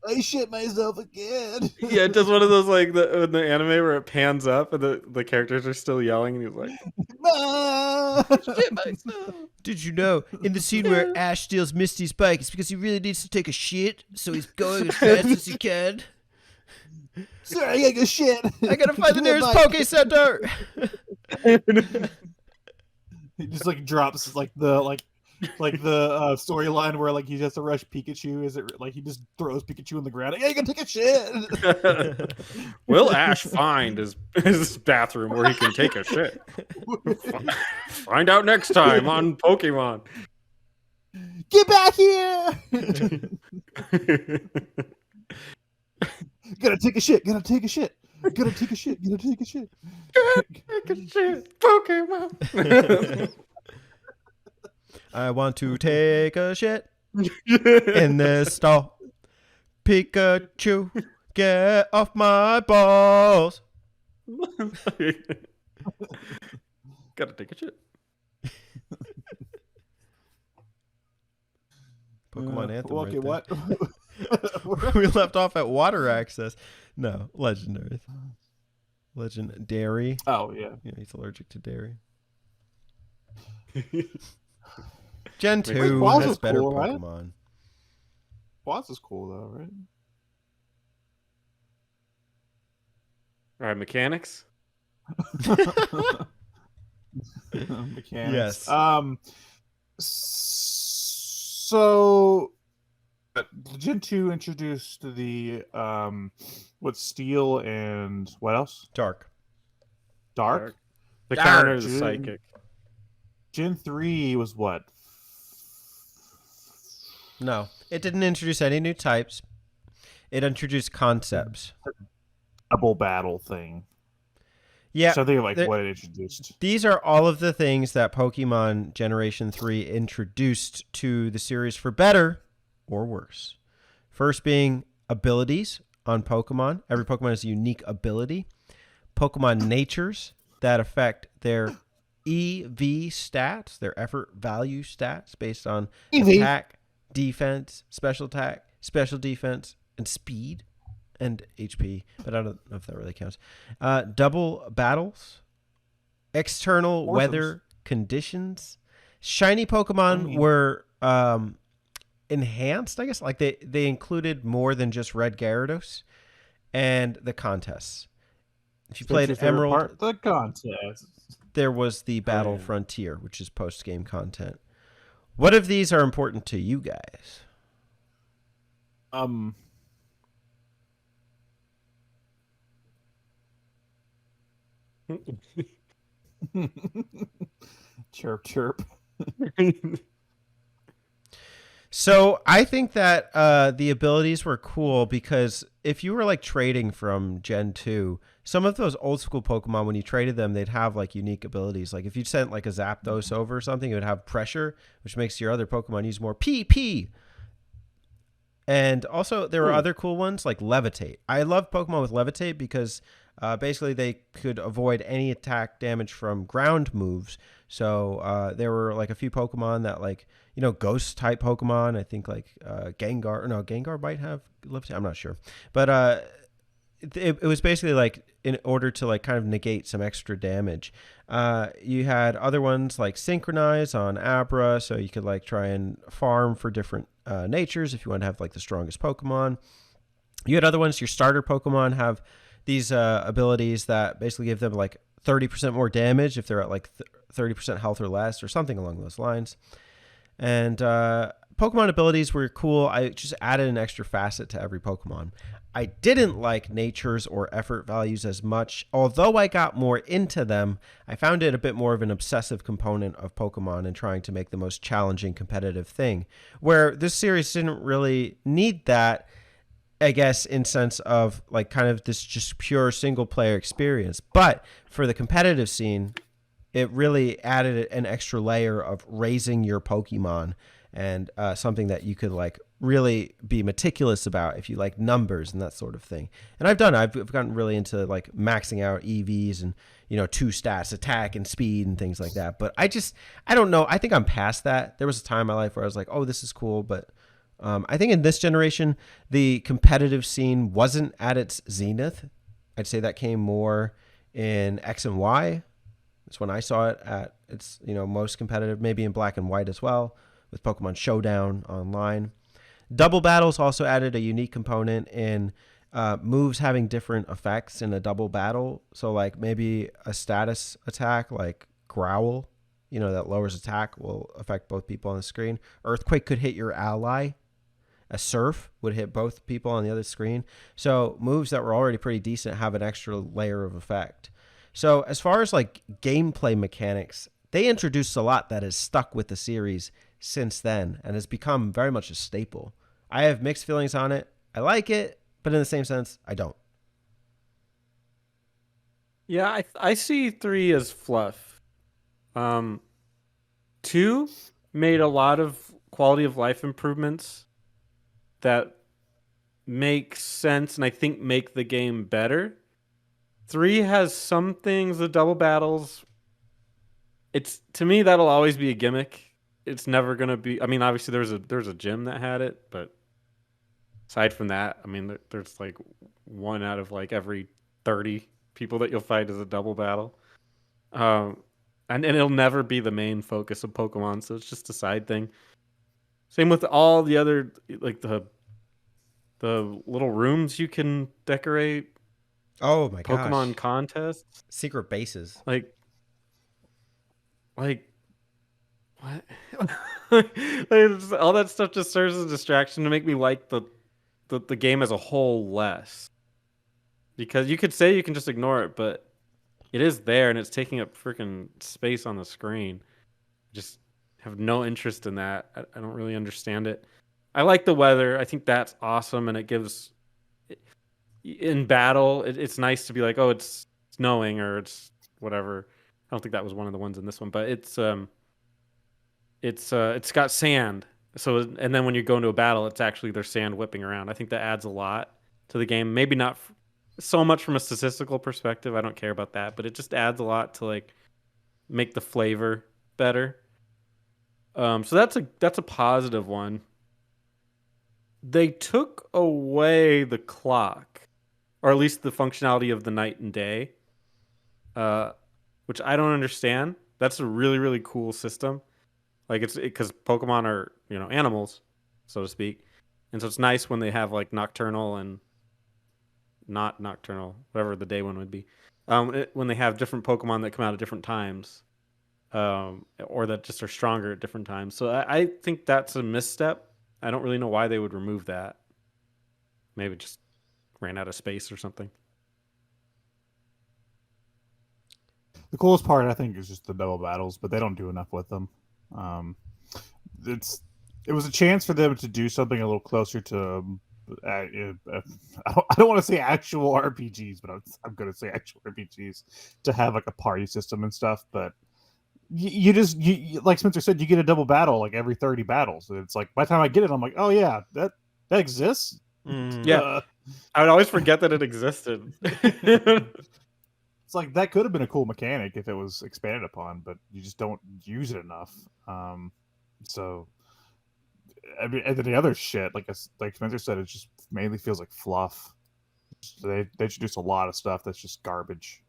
I shit myself again. Yeah, it does one of those like in the anime where it pans up and the characters are still yelling, and he's like, Mom. "Shit myself." Did you know in the scene where Ash steals Misty's bike, it's because he really needs to take a shit, so he's going as fast as he can. Sorry, I gotta go shit. I gotta find the nearest Poke Center. He just like drops like the storyline where like he has to rush Pikachu. Is it like he just throws Pikachu in the ground? Hey, you gotta take a shit. Will Ash find his bathroom where he can take a shit? Find out next time on Pokemon. Get back here! Gotta take a shit. Gotta take a shit. Gotta take a shit. Gotta take a shit. Take a shit, Pokemon. I want to take a shit in this stall. Pikachu, get off my balls. Gotta take a shit. Pokemon Anthem. Okay, right there. what? We left off at water access. No, legendary. Legendary. Oh yeah. Yeah, he's allergic to dairy. Gen 2 Quaz has was better cool, right? Pokemon. Boss is cool though, right? All right, mechanics. Mechanics. Yes. So Gen 2 introduced the with steel and what else? Dark. Dark. The Dark, counter, the dude. psychic. Gen 3 was what? No, it didn't introduce any new types. It introduced concepts. Double battle thing. Yeah, Something like there- what it introduced. these are all of the things that Pokemon Generation 3 introduced to the series for better or worse. First being abilities on Pokemon. Every Pokemon has a unique ability. Pokemon natures that affect their EV stats, their effort value stats based on EV. attack, defense, special attack, special defense, and speed. And HP, but I don't know if that really counts. Double battles, external Foursomes. weather conditions. Shiny Pokemon were enhanced, I guess. Like they included more than just Red Gyarados, and the contests. If you played What's your favorite Emerald, part? The contest. there was the Battle yeah. Frontier, which is post-game content. What of these are important to you guys? Chirp chirp. So I think that the abilities were cool because if you were like trading from Gen 2, some of those old school Pokemon, when you traded them, they'd have like unique abilities. Like if you sent like a Zapdos over or something, it would have pressure, which makes your other Pokemon use more PP. And also there were other cool ones like Levitate. I love Pokemon with Levitate because basically they could avoid any attack damage from ground moves. So there were like a few Pokemon that like, you know, ghost type Pokemon. I think like Gengar might have Levitate. I'm not sure. But it was basically like in order to like kind of negate some extra damage. You had other ones like Synchronize on Abra. So you could like try and farm for different natures if you want to have like the strongest Pokemon. You had other ones, your starter Pokemon have these abilities that basically give them like 30% more damage if they're at like 30% health or less or something along those lines. And Pokemon abilities were cool. I just added an extra facet to every Pokemon. I didn't like natures or effort values as much. Although I got more into them, I found it a bit more of an obsessive component of Pokemon and trying to make the most challenging competitive thing. Where this series didn't really need that, I guess, in sense of like kind of this just pure single player experience. But for the competitive scene, it really added an extra layer of raising your Pokemon and something that you could like really be meticulous about if you like numbers and that sort of thing. And I've gotten really into like maxing out EVs and, 2 stats, attack and speed and things like that. But I don't know. I think I'm past that. There was a time in my life where I was like, oh, this is cool. But I think in this generation, the competitive scene wasn't at its zenith. I'd say that came more in X and Y. That's when I saw it at its, most competitive, maybe in Black and White as well, with Pokemon Showdown online. Double battles also added a unique component in moves having different effects in a double battle. So like maybe a status attack like Growl, that lowers attack will affect both people on the screen. Earthquake could hit your ally. A Surf would hit both people on the other screen. So moves that were already pretty decent have an extra layer of effect. So as far as like gameplay mechanics, they introduced a lot that has stuck with the series since then and has become very much a staple. I have mixed feelings on it. I like it, but in the same sense, I don't. Yeah, I see 3 as fluff. 2 made a lot of quality of life improvements that make sense and I think make the game better. 3 has some things, the double battles. It's, to me, that'll always be a gimmick. It's never gonna be. I mean, obviously there's a gym that had it, but aside from that, I mean, there's like 1 out of like every 30 people that you'll fight is a double battle. And it'll never be the main focus of Pokemon, so it's just a side thing. Same with all the other, like the little rooms you can decorate. Oh my gosh. Pokemon contests. Secret bases. Like what? All that stuff just serves as a distraction to make me like the game as a whole less. Because you could say you can just ignore it, but it is there and it's taking up freaking space on the screen. Just have no interest in that. I don't really understand it. I like the weather. I think that's awesome, and it gives in battle. It's nice to be like, oh, it's snowing or it's whatever. I don't think that was one of the ones in this one, but it's got sand. So and then when you go into a battle, it's actually there's sand whipping around. I think that adds a lot to the game. Maybe not so much from a statistical perspective. I don't care about that, but it just adds a lot to like make the flavor better. So that's a positive one. They took away the clock, or at least the functionality of the night and day, which I don't understand. That's a really, really cool system. Like it's because Pokemon are, animals, so to speak. And so it's nice when they have like nocturnal and not nocturnal, whatever the day one would be. When they have different Pokemon that come out at different times, or that just are stronger at different times. So I think that's a misstep. I don't really know why they would remove that. Maybe it just ran out of space or something. The coolest part, I think, is just the double battles, but they don't do enough with them. It was a chance for them to do something a little closer to. I don't want to say actual RPGs, but I'm going to say actual RPGs to have like a party system and stuff. But you just like Spencer said, you get a double battle like every 30 battles. It's like by the time I get it, I'm like, oh yeah, that exists. Yeah, I would always forget that it existed. It's like that could have been a cool mechanic if it was expanded upon, but you just don't use it enough. So, I mean, and then the other shit, like Spencer said, it just mainly feels like fluff. They introduced a lot of stuff that's just garbage.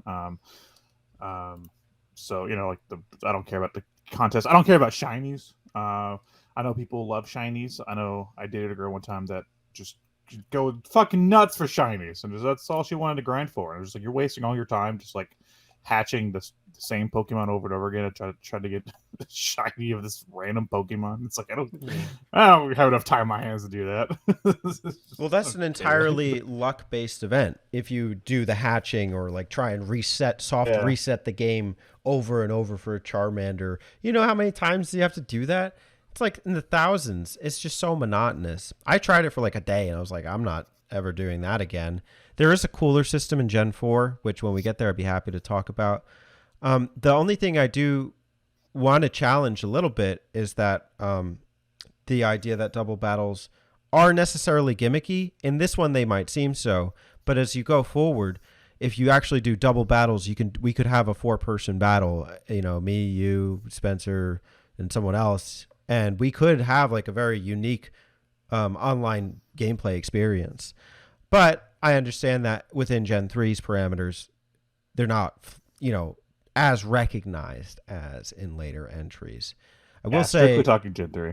So like I don't care about the contest. I don't care about shinies. I know people love shinies. I know I dated a girl one time that just go fucking nuts for shinies, and that's all she wanted to grind for. And it was like, you're wasting all your time just like hatching the same Pokemon over and over again and try to get the shiny of this random Pokemon. It's like I don't have enough time in my hands to do that. Well, that's an entirely luck-based event. If you do the hatching or like try and reset the game over and over for a Charmander, you know how many times do you have to do that? It's like in the thousands. It's just so monotonous. I tried it for like a day and I was like, I'm not ever doing that again. There is a cooler system in Gen 4, which when we get there, I'd be happy to talk about. The only thing I do want to challenge a little bit is that the idea that double battles are necessarily gimmicky. In this one, they might seem so, but as you go forward, if you actually do double battles, we could have a 4-person battle. Me, you, Spencer, and someone else, and we could have like a very unique online gameplay experience. But I understand that within Gen 3's parameters, they're not, as recognized as in later entries. I will say, strictly talking Gen 3.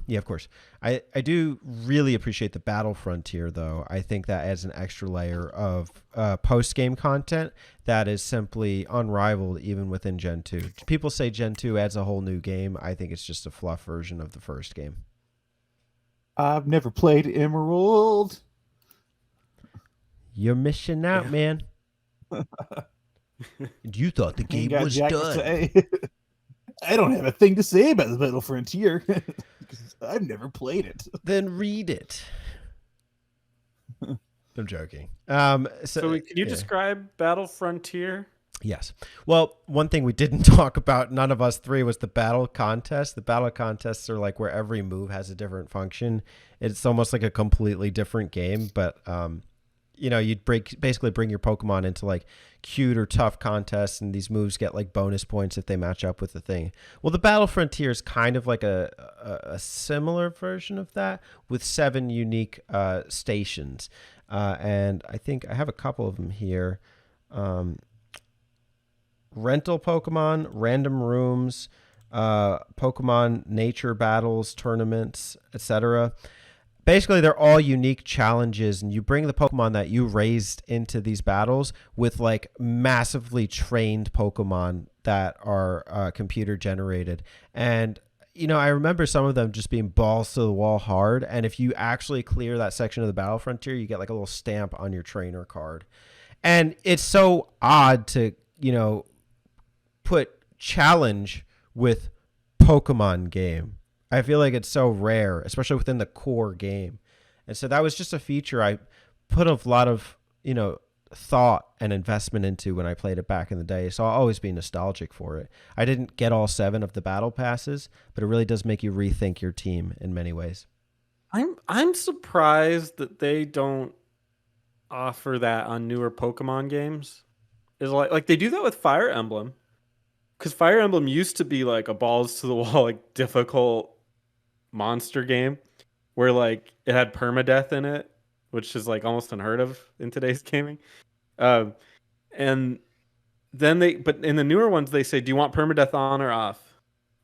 Yeah, of course. I do really appreciate the battle frontier, though. I think that adds an extra layer of post-game content that is simply unrivaled even within Gen 2. People say Gen 2 adds a whole new game. I think it's just a fluff version of the first game. I've never played Emerald. You're missing out, man. You thought the game was done. I don't have a thing to say about the Battle Frontier because I've never played it. Then read it. I'm joking. So can you describe Battle Frontier? Yes. Well, one thing we didn't talk about, none of us three, was the battle contest. The battle contests are like where every move has a different function. It's almost like a completely different game, but you'd basically bring your Pokemon into like cute or tough contests, and these moves get like bonus points if they match up with the thing. Well, the Battle Frontier is kind of like a similar version of that with 7 unique stations. And I think I have a couple of them here. Rental Pokemon, random rooms, Pokemon nature battles, tournaments, etc. Basically, they're all unique challenges, and you bring the Pokemon that you raised into these battles with like massively trained Pokemon that are computer generated. And, I remember some of them just being balls to the wall hard. And if you actually clear that section of the Battle Frontier, you get like a little stamp on your trainer card. And it's so odd to, put challenge with Pokemon game. I feel like it's so rare, especially within the core game. And so that was just a feature I put a lot of, thought and investment into when I played it back in the day. So I'll always be nostalgic for it. I didn't get all 7 of the battle passes, but it really does make you rethink your team in many ways. I'm surprised that they don't offer that on newer Pokemon games. Is like they do that with Fire Emblem. Because Fire Emblem used to be like a balls to the wall, like difficult monster game where like it had permadeath in it, which is like almost unheard of in today's gaming. And then but in the newer ones, they say, do you want permadeath on or off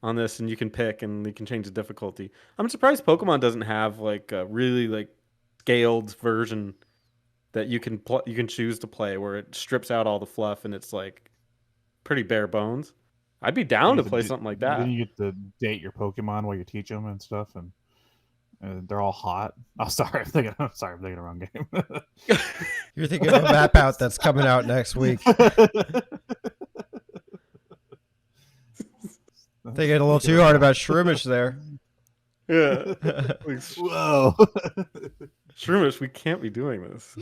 on this? And you can pick and you can change the difficulty. I'm surprised Pokemon doesn't have like a really like scaled version that you can choose to play where it strips out all the fluff and it's like pretty bare bones. I'd be down to play something like that. Then you get to date your Pokemon while you teach them and stuff, and they're all hot. Oh, sorry, I'm thinking the wrong game. You're thinking of a map out that's coming out next week. Thinking a little too hard about Shroomish there. Yeah. Whoa. Shroomish, we can't be doing this.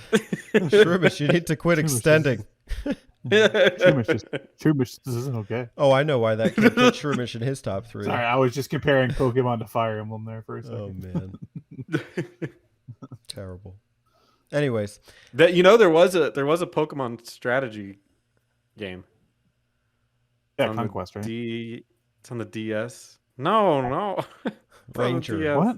Shroomish, you need to quit extending. Shroomish, this isn't okay. Oh, I know why that kid put Shroomish in his top 3. Sorry, I was just comparing Pokemon to Fire Emblem there for a second. Oh man, terrible. Anyways, that there was a Pokemon strategy game. Yeah, Conquest, right? It's on the DS. No. Ranger. DS. What?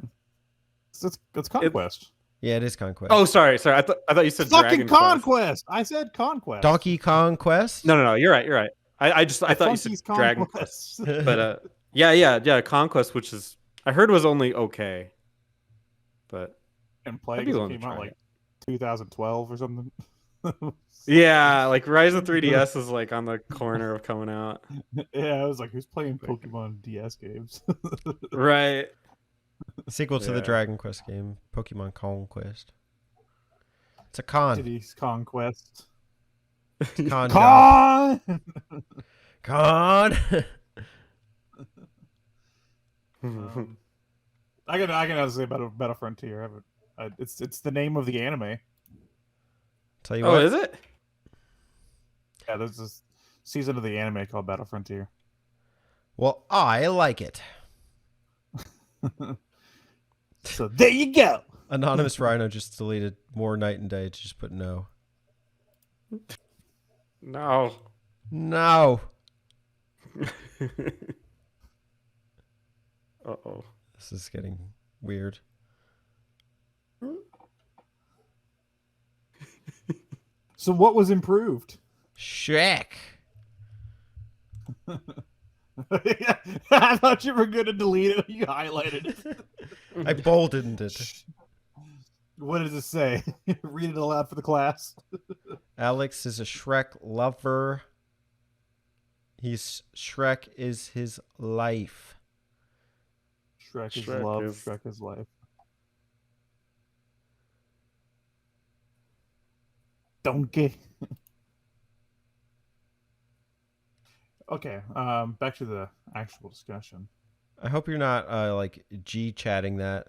It's Conquest. Yeah, it is Conquest. Oh, sorry. I thought you said fucking Dragon Conquest. I said Conquest. Donkey Kong Quest. No. You're right. I thought you said Dragon Quest. But yeah. Conquest, which is I heard was only okay. But and play came out like 2012 or something. Yeah, like Rise of 3DS is like on the corner of coming out. Yeah, I was like, who's playing Pokemon DS games? Right. Sequel to the Dragon Quest game, Pokemon Conquest. It's a con. Cities Conquest. Con. Con. I can honestly say about Battle Frontier. It's the name of the anime. Tell you what. Oh, is it? Yeah, there's this season of the anime called Battle Frontier. Well, I like it. So there you go. Anonymous Rhino just deleted more night and day to just put no. No. No. Uh-oh. This is getting weird. So what was improved? Shrek. I thought you were going to delete it. You highlighted it. I bolded it. What does it say? Read it aloud for the class. Alex is a Shrek lover. Shrek is his life. Shrek is Shrek love. is- Shrek is life. Donkey. Okay, back to the actual discussion. I hope you're not like G chatting that.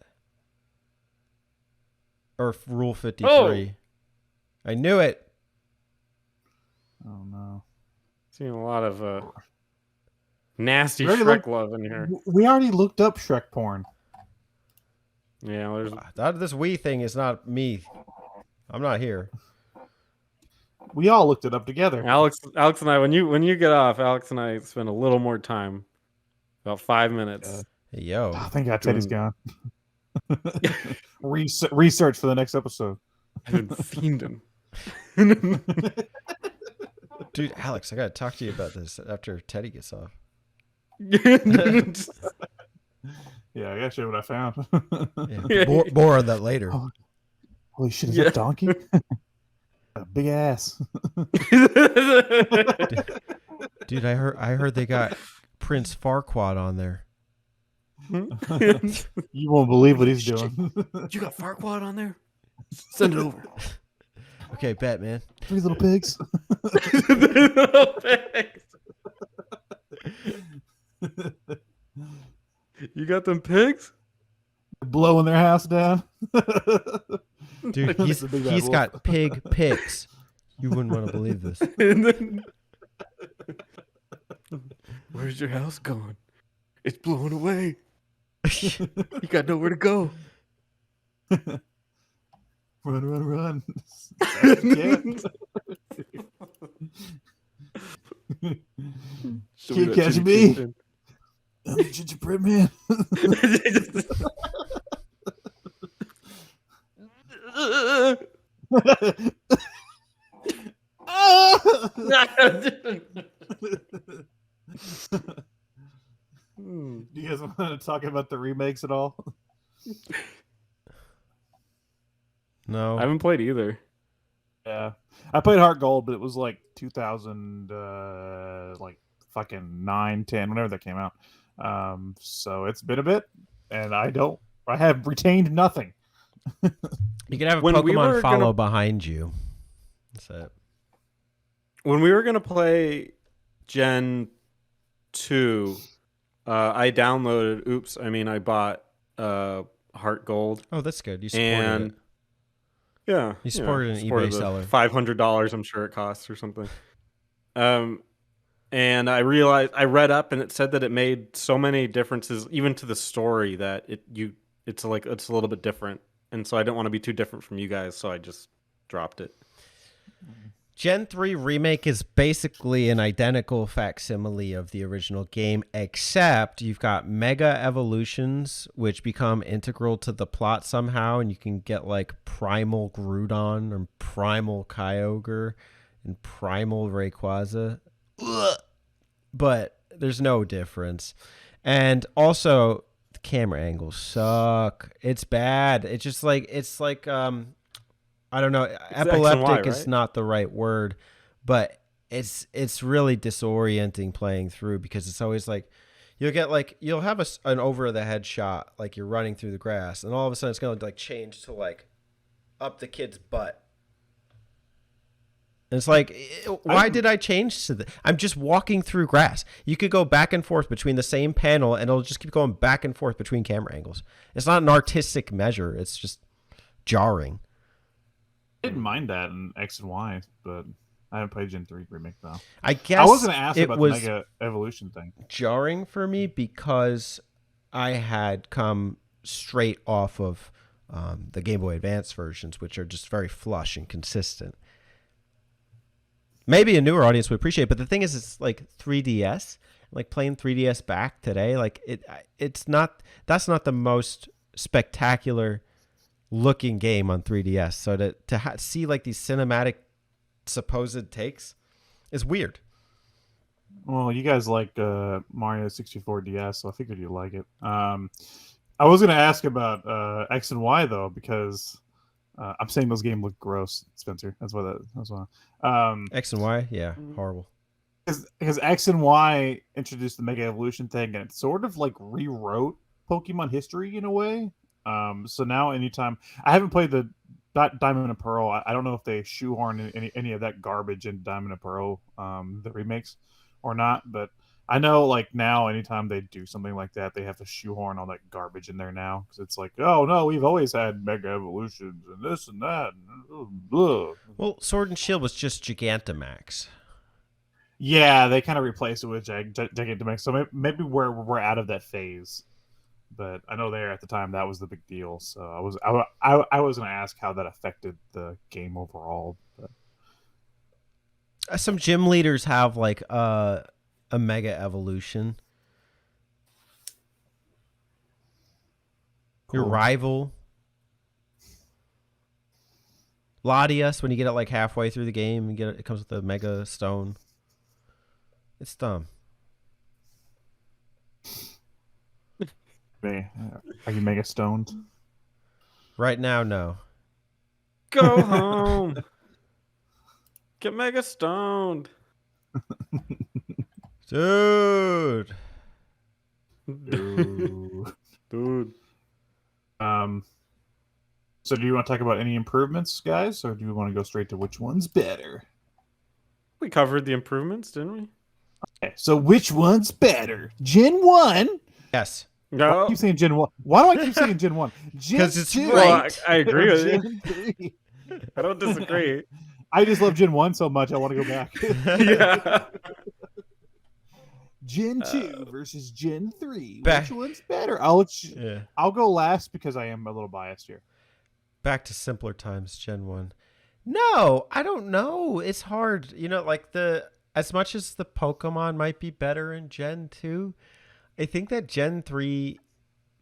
Or Rule 53. Oh! I knew it. Oh no. Seeing a lot of nasty Really Shrek look- love in here. We already looked up Shrek porn. Yeah, there's This we thing is not me. I'm not here. We all looked it up together. Alex and I when you get off, Alex and I spend a little more time. About 5 minutes. Hey, yo. Oh, thank God Teddy's gone. Research for the next episode. I've been fiending. Dude, Alex, I got to talk to you about this after Teddy gets off. Yeah, I gotta show you what I found. Yeah, more on that later. Oh. Holy shit, is Yeah. that a donkey? A big ass. Dude, I heard they got Prince Farquaad on there. You won't believe what he's doing. You got Farquaad on there? Send it over. Okay, bet, man. 3 little pigs. You got them pigs? Blowing their house down. Dude, It's a big bad he's wolf. got pig pics. You wouldn't want to believe this. And then, where's your house going? It's blown away. You got nowhere to go. Run. Show me Can't that catch titty me. chin. I'm the gingerbread man. Hmm. Do you guys want to talk about the remakes at all? No. I haven't played either. Yeah, I played Heart Gold, but it was like 2000, like fucking 9, 10, whenever that came out. So it's been a bit, and I have retained nothing. You can have a When we Pokemon were follow gonna- behind you. That's it. When we were gonna play Gen 2, I bought Heart Gold. Oh, that's good. You supported And it. yeah, You supported an eBay seller. $500, I'm sure it costs or something. And I read up, and it said that it made so many differences, even to the story, that it's a little bit different, and so I didn't want to be too different from you guys, so I just dropped it. Gen 3 Remake is basically an identical facsimile of the original game, except you've got mega evolutions, which become integral to the plot somehow, and you can get like Primal Groudon or Primal Kyogre and Primal Rayquaza. Ugh. But there's no difference. And also, the camera angles suck. It's bad. It's like I don't know. X and Y, Epileptic is right? not the right word, but it's really disorienting playing through because it's always like you'll have an over the head shot like you're running through the grass, and all of a sudden it's gonna like change to like up the kid's butt. And it's like, why did I change to this? I'm just walking through grass. You could go back and forth between the same panel, and it'll just keep going back and forth between camera angles. It's not an artistic measure. It's just jarring. I didn't mind that in X and Y, but I haven't played Gen 3 remake though. I guess I was going to ask it about was the Mega Evolution thing. jarring for me because I had come straight off of the Game Boy Advance versions, which are just very flush and consistent. Maybe a newer audience would appreciate it, but the thing is, it's like 3DS. Like playing 3DS back today, like it's not. That's not the most spectacular looking game on 3DS. So to see like these cinematic supposed takes is weird. Well, you guys like Mario 64 DS, so I figured you'd like it. I was going to ask about X and Y though, because I'm saying those games look gross, Spencer. That's why. X and Y, yeah, horrible. Because X and Y introduced the Mega Evolution thing, and it sort of like rewrote Pokemon history in a way. So now, anytime I haven't played the Diamond and Pearl, I don't know if they shoehorn any of that garbage in Diamond and Pearl, the remakes, or not. But I know, like now, anytime they do something like that, they have to shoehorn all that garbage in there now because it's like, oh no, we've always had Mega Evolutions and this and that. And blah. Well, Sword and Shield was just Gigantamax. Yeah, they kind of replaced it with Gigantamax. So maybe we're out of that phase. But I know there at the time that was the big deal. So I was going to ask how that affected the game overall. But Some gym leaders have like a Mega Evolution. Your cool. rival. Latias, when you get it like halfway through the game, it comes with a Mega Stone. It's dumb. Are you Mega Stoned? Right now, no. Go home. Get Mega Stoned. Dude. Dude. Dude. So do you want to talk about any improvements, guys, or do you want to go straight to which one's better? We covered the improvements, didn't we? Okay, so which one's better? Gen 1? Yes. Why do No. I keep saying Gen 1? Why do I keep saying Gen 1? Gen 'Cause it's 2. right. I agree with you. Gen 3. I don't disagree. I just love Gen 1 so much I want to go back. Yeah. Gen 2 versus Gen 3. Back- Which one's better? Yeah. I'll go last because I am a little biased here. Back to simpler times, Gen 1. No, I don't know. It's hard. You know, like as much as the Pokemon might be better in Gen 2, I think that Gen 3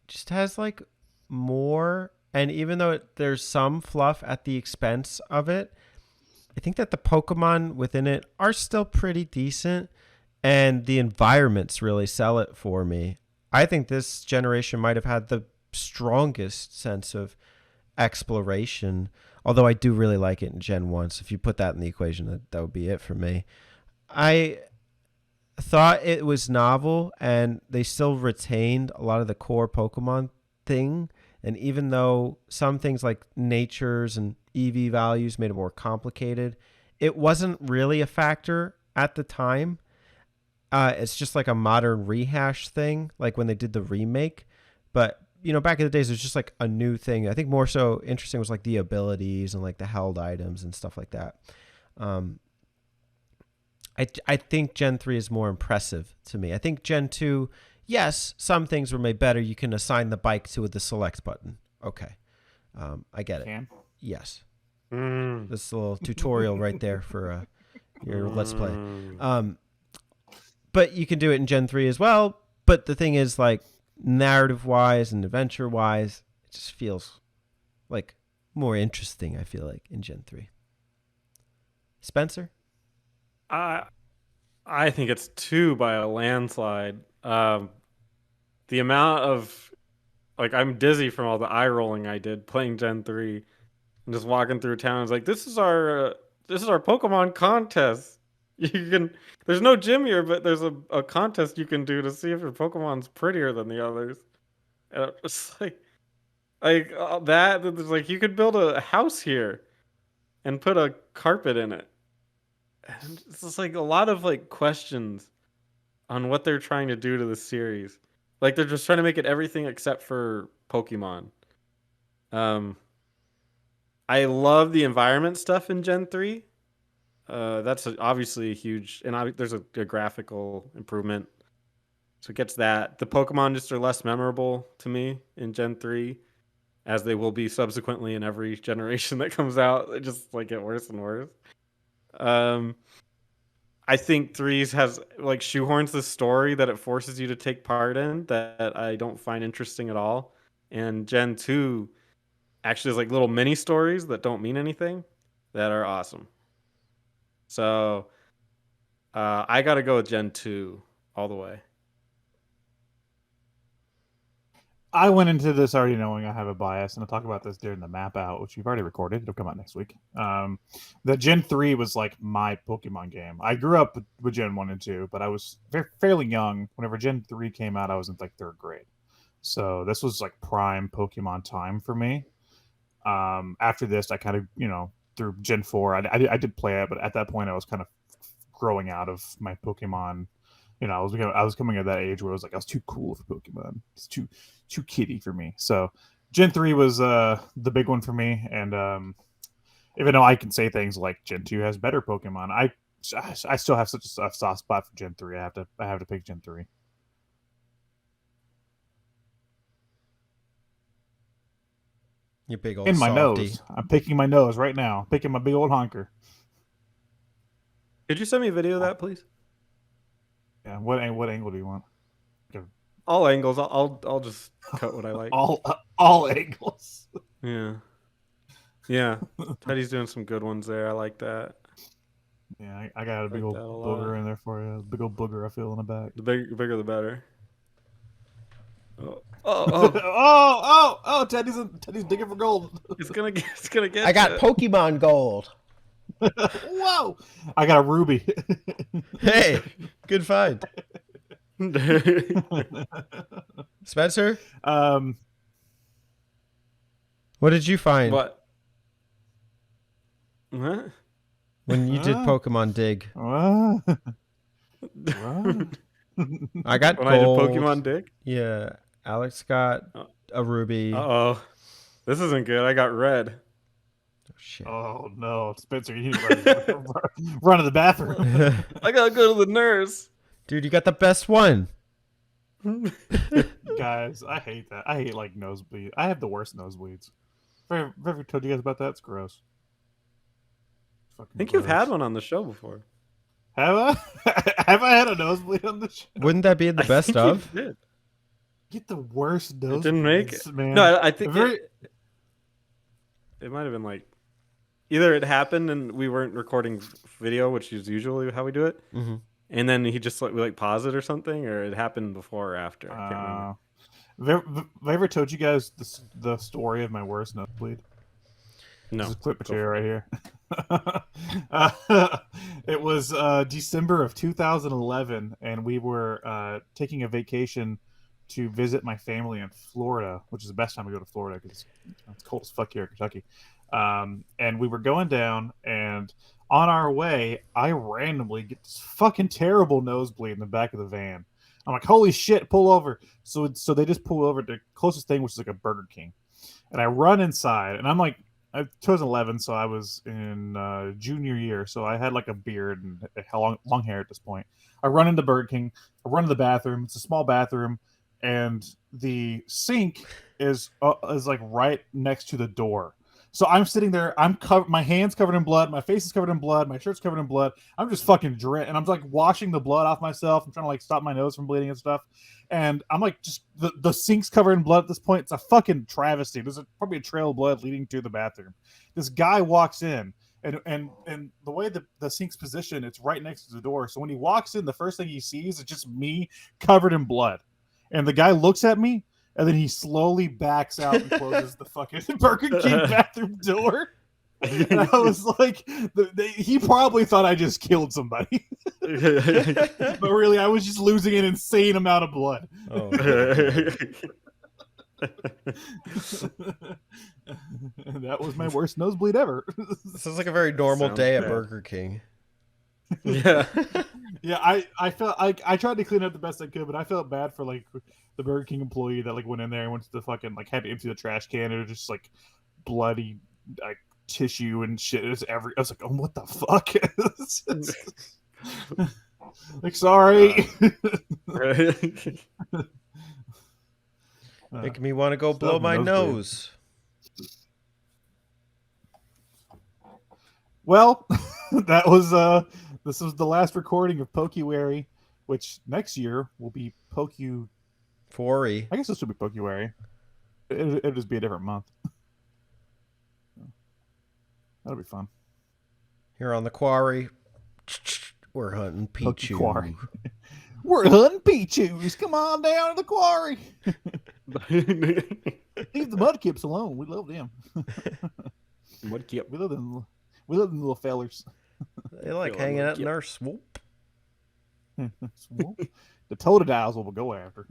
just has like more, and even though there's some fluff at the expense of it, I think that the Pokemon within it are still pretty decent, and the environments really sell it for me. I think this generation might have had the strongest sense of exploration, although I do really like it in Gen 1. So if you put that in the equation, that would be it for me. I thought it was novel, and they still retained a lot of the core Pokemon thing. And even though some things like natures and EV values made it more complicated, it wasn't really a factor at the time. It's just like a modern rehash thing, like when they did the remake. But you know, back in the days, it was just like a new thing. I think more so interesting was like the abilities and like the held items and stuff like that. I think Gen 3 is more impressive to me. I think Gen 2, yes, some things were made better. You can assign the bike to the select button. Okay. I get it. Can? Yes. This is a little tutorial right there for your Let's Play. But you can do it in Gen 3 as well. But the thing is, like, narrative-wise and adventure-wise, it just feels like more interesting, I feel like, in Gen 3. Spencer? I think it's 2 by a landslide. The amount of, like, I'm dizzy from all the eye rolling I did playing Gen 3 and just walking through town. It's like, this is our Pokemon contest. There's no gym here, but there's a contest you can do to see if your Pokemon's prettier than the others. And it's like that. There's like, you could build a house here and put a carpet in it. And it's just like a lot of like questions on what they're trying to do to the series. Like they're just trying to make it everything except for Pokemon. I love the environment stuff in Gen 3. That's obviously a huge, and there's a graphical improvement. So it gets that. The Pokemon just are less memorable to me in Gen 3, as they will be subsequently in every generation that comes out. They just like get worse and worse. I think threes has like shoehorns the story that it forces you to take part in that I don't find interesting at all. And Gen 2 actually is like little mini stories that don't mean anything that are awesome. So I got to go with Gen 2 all the way. I went into this already knowing I have a bias, and I'll talk about this during the map out, which we've already recorded. It'll come out next week. The Gen 3 was like my Pokemon game. I grew up with Gen 1 and 2, but I was fairly young. Whenever Gen 3 came out, I was in like 3rd grade. So this was like prime Pokemon time for me. After this, I kind of, through Gen 4, I did play it, but at that point, I was kind of growing out of my Pokemon. I was coming at that age where I was too cool for Pokemon. It's too kiddie for me. So Gen 3 was the big one for me. And even though I can say things like Gen 2 has better Pokemon, I still have such a soft spot for Gen 3. I have to pick Gen 3. You big old In my softy. nose. I'm picking my nose right now. Picking my big old honker. Could you send me a video of that, please? Yeah. What angle do you want? All angles. I'll just cut what I like. all angles. Yeah. Teddy's doing some good ones there. I like that. Yeah, I got a big Like old that a lot. booger in there for you. Big old booger I feel in the back. The bigger the better. Oh, oh! Teddy's digging for gold. it's gonna get. I got you. Pokemon Gold. Whoa! I got a ruby. Hey, good find. Spencer, what did you find What? when you did Pokemon Dig? What? I got When I did gold. Pokemon Dig? Yeah, Alex got a ruby. Uh-oh. This isn't good. I got red. Oh, shit. Oh no, Spencer, you need to run to the bathroom. I gotta go to the nurse. Dude, you got the best one. Guys, I hate that. I hate like nosebleed. I have the worst nosebleeds. Have I ever told you guys about that? It's gross. I think you've had one on the show before. Have I? Have I had a nosebleed on the show? Wouldn't that be in the I best think of? you did. Get the worst nosebleeds. It didn't make it. Man. No, I think Very- it might have been like either it happened and we weren't recording video, which is usually how we do it, Mm-hmm. and then he just we pause it or something, or it happened before or after. I can't remember. Have I ever told you guys the story of my worst nosebleed? No. This is clip material right here. It was December of 2011, and we were taking a vacation to visit my family in Florida, which is the best time to go to Florida because it's cold as fuck here in Kentucky. And we were going down, and on our way, I randomly get this fucking terrible nosebleed in the back of the van. I'm like, holy shit, pull over. So they just pull over to the closest thing, which is like a Burger King. And I run inside, and I'm like, 2011, so I was in junior year, so I had like a beard and long hair at this point. I run into Burger King. I run to the bathroom. It's a small bathroom, and the sink is like right next to the door. So I'm sitting there. I'm covered. My hands covered in blood. My face is covered in blood. My shirt's covered in blood. I'm just fucking drenched, and I'm like washing the blood off myself. I'm trying to like stop my nose from bleeding and stuff. And I'm like, just the sink's covered in blood at this point. It's a fucking travesty. There's probably a trail of blood leading to the bathroom. This guy walks in, and the way the sink's positioned, it's right next to the door. So when he walks in, the first thing he sees is just me covered in blood. And the guy looks at me, and then he slowly backs out and closes the fucking Burger King bathroom door. And I was like, he probably thought I just killed somebody. But really, I was just losing an insane amount of blood. Oh, That was my worst nosebleed ever. this is like a very normal Sounds day at bad. Burger King. Yeah. Yeah, I felt I tried to clean up the best I could, but I felt bad for like the Burger King employee that like went in there and went to the fucking like had to empty the trash can. It was just like bloody like tissue and shit. It was I was like, oh, what the fuck? Like, sorry. Making me want to go blow Stub my nosebleed. nose. Well, this was the last recording of Pokéwary, which next year will be Poke. 4E. I guess this will be Pokéwary. It'll just be a different month. That'll be fun. Here on the quarry, we're hunting Poke Pichu. Quarry. We're hunting Pichus. Come on down to the quarry. Leave the Mudkips alone. We love them. Mudkip. We love them little fellers. They like Feel hanging like out in our swoop. The Totodiles will go after.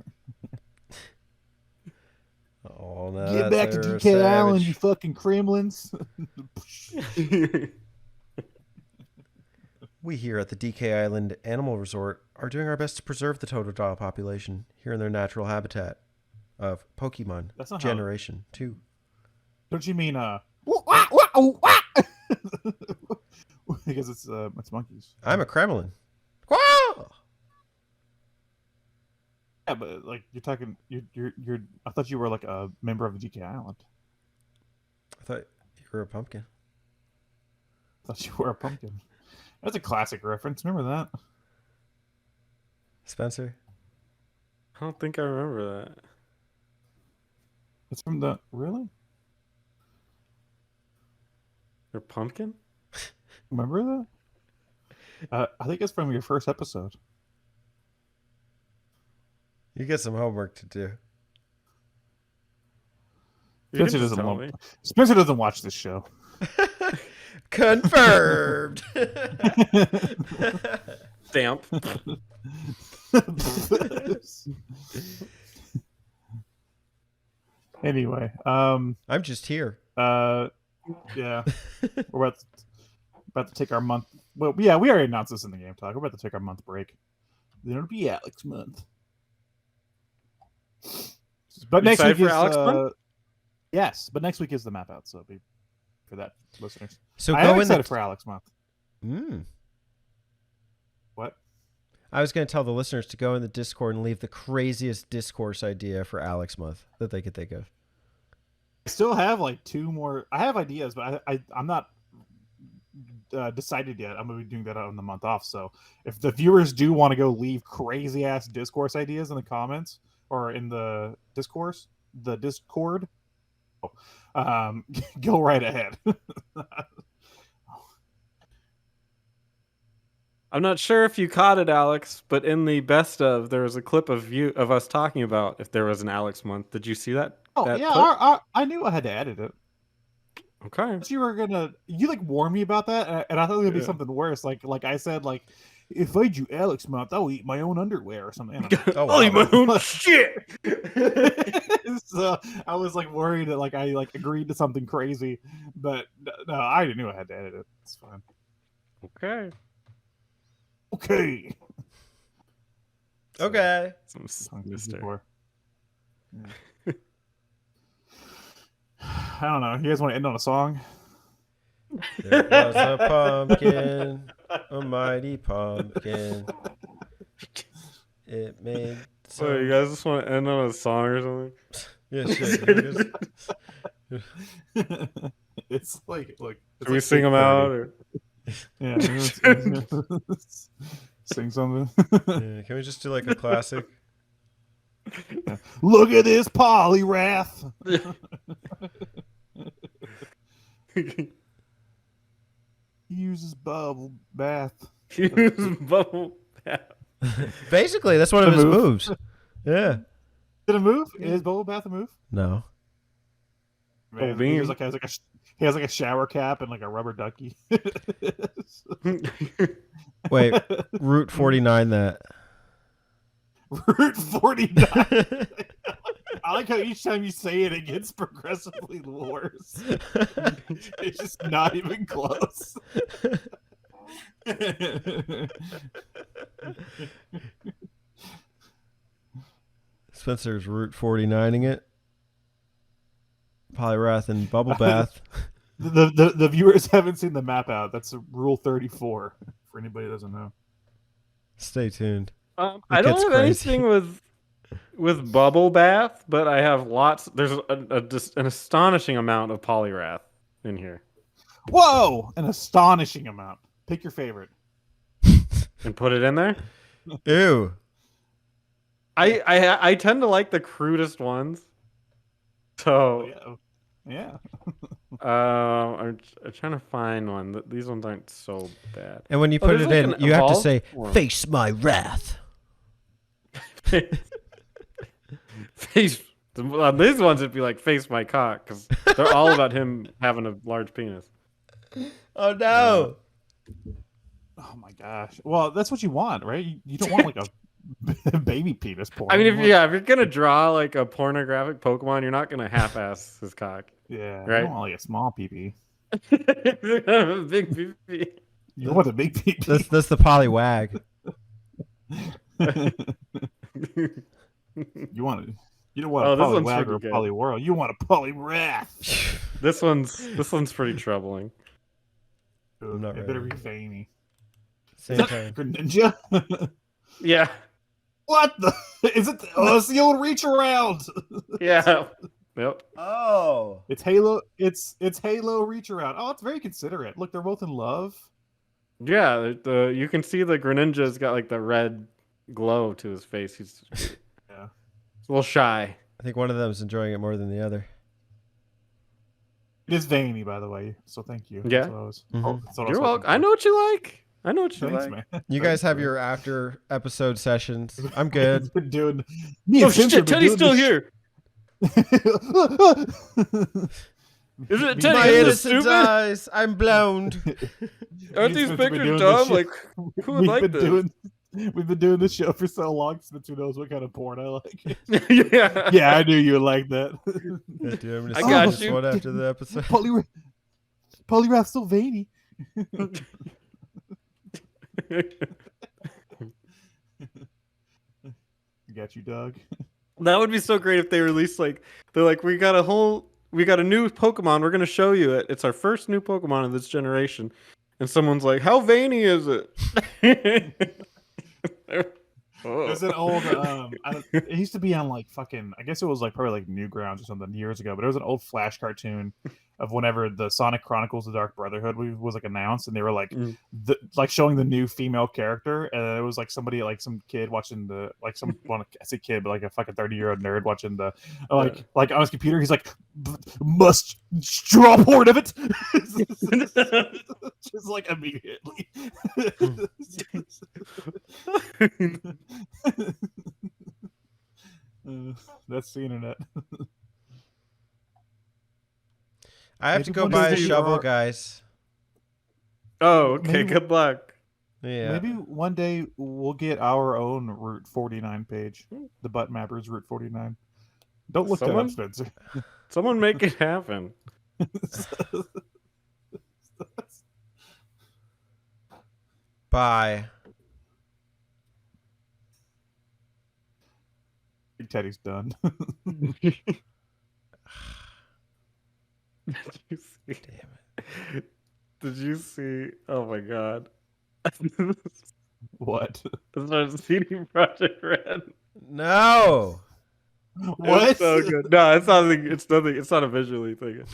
Oh, no. Get back to DK Island, you fucking Kremlins. We here at the DK Island Animal Resort are doing our best to preserve the Totodile population here in their natural habitat of Pokemon That's not how- Generation 2. Don't you mean because it's monkeys. I'm a Kremlin. Wow! Yeah, but like you're talking, you're. I thought you were like a member of the DK Island. I thought you were a pumpkin. I thought you were a pumpkin. That's a classic reference. Remember that? Spencer? I don't think I remember that. It's from the really. Your pumpkin? Remember that? I think it's from your first episode. You get some homework to do. You can Spencer just doesn't tell want- me. Spencer doesn't watch this show. Confirmed! Stamp. Anyway, I'm just here. yeah, we're about to take our month. Well, yeah, we already announced this in the game talk. We're about to take our month break. Then it'll be Alex month. But You next excited week for is Alex month? yes, but next week is the map out, so it'll be for that listeners. So I am go in excited the... for Alex month. What? I was going to tell the listeners to go in the Discord and leave the craziest Discourse idea for Alex Month that they could think of. I still have like two more. I have ideas, but I'm not decided yet. I'm gonna be doing that on the month off. So if the viewers do want to go leave crazy ass Discourse ideas in the comments or in the Discourse, the Discord, go right ahead. I'm not sure if you caught it, Alex, but in the best of, there was a clip of us talking about if there was an Alex month. Did you see that? Oh that yeah, clip? I knew I had to edit it. Okay. You were gonna, you like warned me about that, and I thought it was gonna be Yeah. something worse. Like I said, like if I do Alex month, I'll eat my own underwear or something. I don't know. Oh, Holy wow. moon shit! So I was like worried that like I like agreed to something crazy, but no, I knew I had to edit it. It's fine. Okay. Okay. Okay. Some Hungry sister. before. Yeah. I don't know. You guys want to end on a song? There was a pumpkin, a mighty pumpkin. It made So you guys just want to end on a song or something? Yeah, shit. You just- It's like look. Can we sing them out? Or... Yeah. Sing something. yeah, can we just do like a classic? Look at this polyrath. He uses bubble bath. Use bubble bath. Basically, that's one of The his move. moves. Yeah. Did it move? Is bubble bath a move? No. Man, beam. he has like a shower cap and like a rubber ducky. Wait, Route 49 that. Route 49. I like how each time you say it, it gets progressively worse. It's just not even close. Spencer's Route 49ing it. Polyrath and Bubble Bath. The viewers haven't seen the map out. That's Rule 34 for anybody who doesn't know. Stay tuned. I don't gets have crazy. anything with bubble bath, but I have lots. There's just an astonishing amount of polyrath in here, Whoa! An astonishing amount. Pick your favorite. and put it in there. Ew. I tend to like the crudest ones. So Yeah. I'm trying to find one. These ones aren't so bad. And when you Oh, put there's it like in, an you have to evolved say, form. "Face my wrath." Face. On these ones, it'd be like face my cock because they're all about him having a large penis. Oh no! Oh my gosh. Well, that's what you want, right? You don't want like a baby penis porn. I mean, You if want- you're gonna draw like a pornographic Pokemon, you're not gonna half-ass his cock. yeah, you Right. don't want like a small pee. Big pee. You want a big pee. That's the polywag. You want it. You don't want Oh, a this one's polywag or a pretty good. polywhirl. You want a polywrath. This one's pretty troubling. I'm not It better ready. be veiny. Same time. Greninja? Yeah, What the? Is it? Oh, it's the old reach around. yeah. Yep. Oh. It's Halo. It's Halo reach around. Oh, it's very considerate. Look, they're both in love. Yeah, you can see the Greninja's got like the red glow to his face. He's Yeah. a little shy. I think one of them is enjoying it more than the other. It is veiny, by the way. So thank you. Yeah. That's what I was, Mhm. that's what I You're was welcome. hoping I for. know what you like. I know what you Thanks, like. man. You Thanks, guys have man. your after episode sessions. I'm good. He's been doing. Me Oh and Vince have shit! been Teddy's doing still this here. Is it Me- Teddy? My Isn't it innocent stupid? eyes. I'm blown. Aren't Me these and Vince have been pictures doing dumb? this Like, shit- who would we've like been this? We've been doing this show for so long, Spencer knows what kind of porn I like. Yeah. Yeah, I knew you would like that. Yeah, dude, I'm gonna I see got this you. one after the episode. Polyrath's so veiny. Got you, Doug. That would be so great if they released they're like we got a new Pokemon. We're gonna show you it. It's our first new Pokemon of this generation, and someone's like, "How veiny is it?" Oh. There's an old it used to be on like fucking, I guess it was like probably like Newgrounds or something years ago, but it was an old Flash cartoon of whenever the Sonic Chronicles: The Dark Brotherhood was like announced, and they were like like showing the new female character, and it was like somebody, like some kid watching the, like some, well, I say kid, but like a fucking 30-year-old nerd watching the like on his computer. He's like, must draw porn of it. Just like immediately. That's the internet. I have to Maybe go one buy a day you shovel, are- guys. Oh, okay. Maybe- Good luck. Yeah. Maybe one day we'll get our own Route 49 page. The Butt Mappers Route 49. Don't look that Someone? up, Spencer. Someone make it happen. Bye. Teddy's done. Did you see? Damn Did you see? Oh my god. What? It's our CD Project Red. No. What? It's so good. No, it's nothing. It's nothing. It's not a visually thing.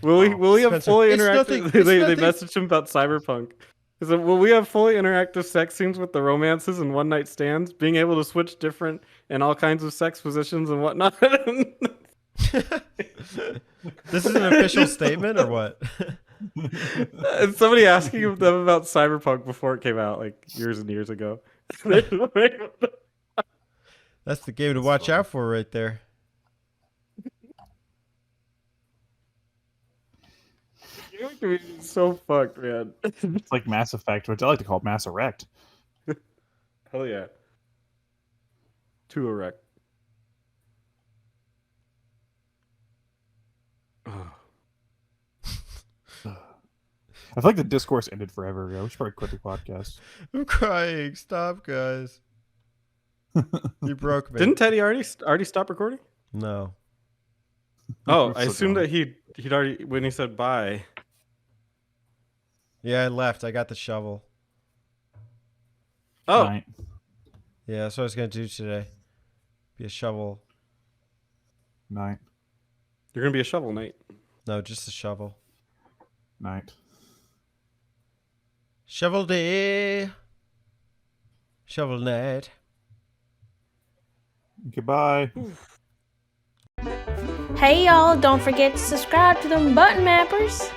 Will we have Spencer, fully it's interactive? nothing- they it's they nothing. messaged him about Cyberpunk. He said, will we have fully interactive sex scenes with the romances and one night stands, being able to switch different and all kinds of sex positions and whatnot? This is an official statement or what? And somebody asking them about Cyberpunk before it came out, like years and years ago. That's the game to watch out for right there. You're so fucked, man. It's like Mass Effect, which I like to call Mass Erect. Hell yeah. To erect. I feel like the discourse ended forever ago. We should probably quit the podcast. I'm crying. Stop, guys. You broke me. Didn't Teddy already stop recording? No. Oh, We're I so assumed dumb. that he'd already, when he said bye. Yeah, I left. I got the shovel. Oh, Right. Yeah, that's what I was gonna do today. Be a shovel. Night. You're gonna be a shovel knight. No, just a shovel. Night. Shovel day. Shovel night. Goodbye. Hey y'all, don't forget to subscribe to them Button Mappers.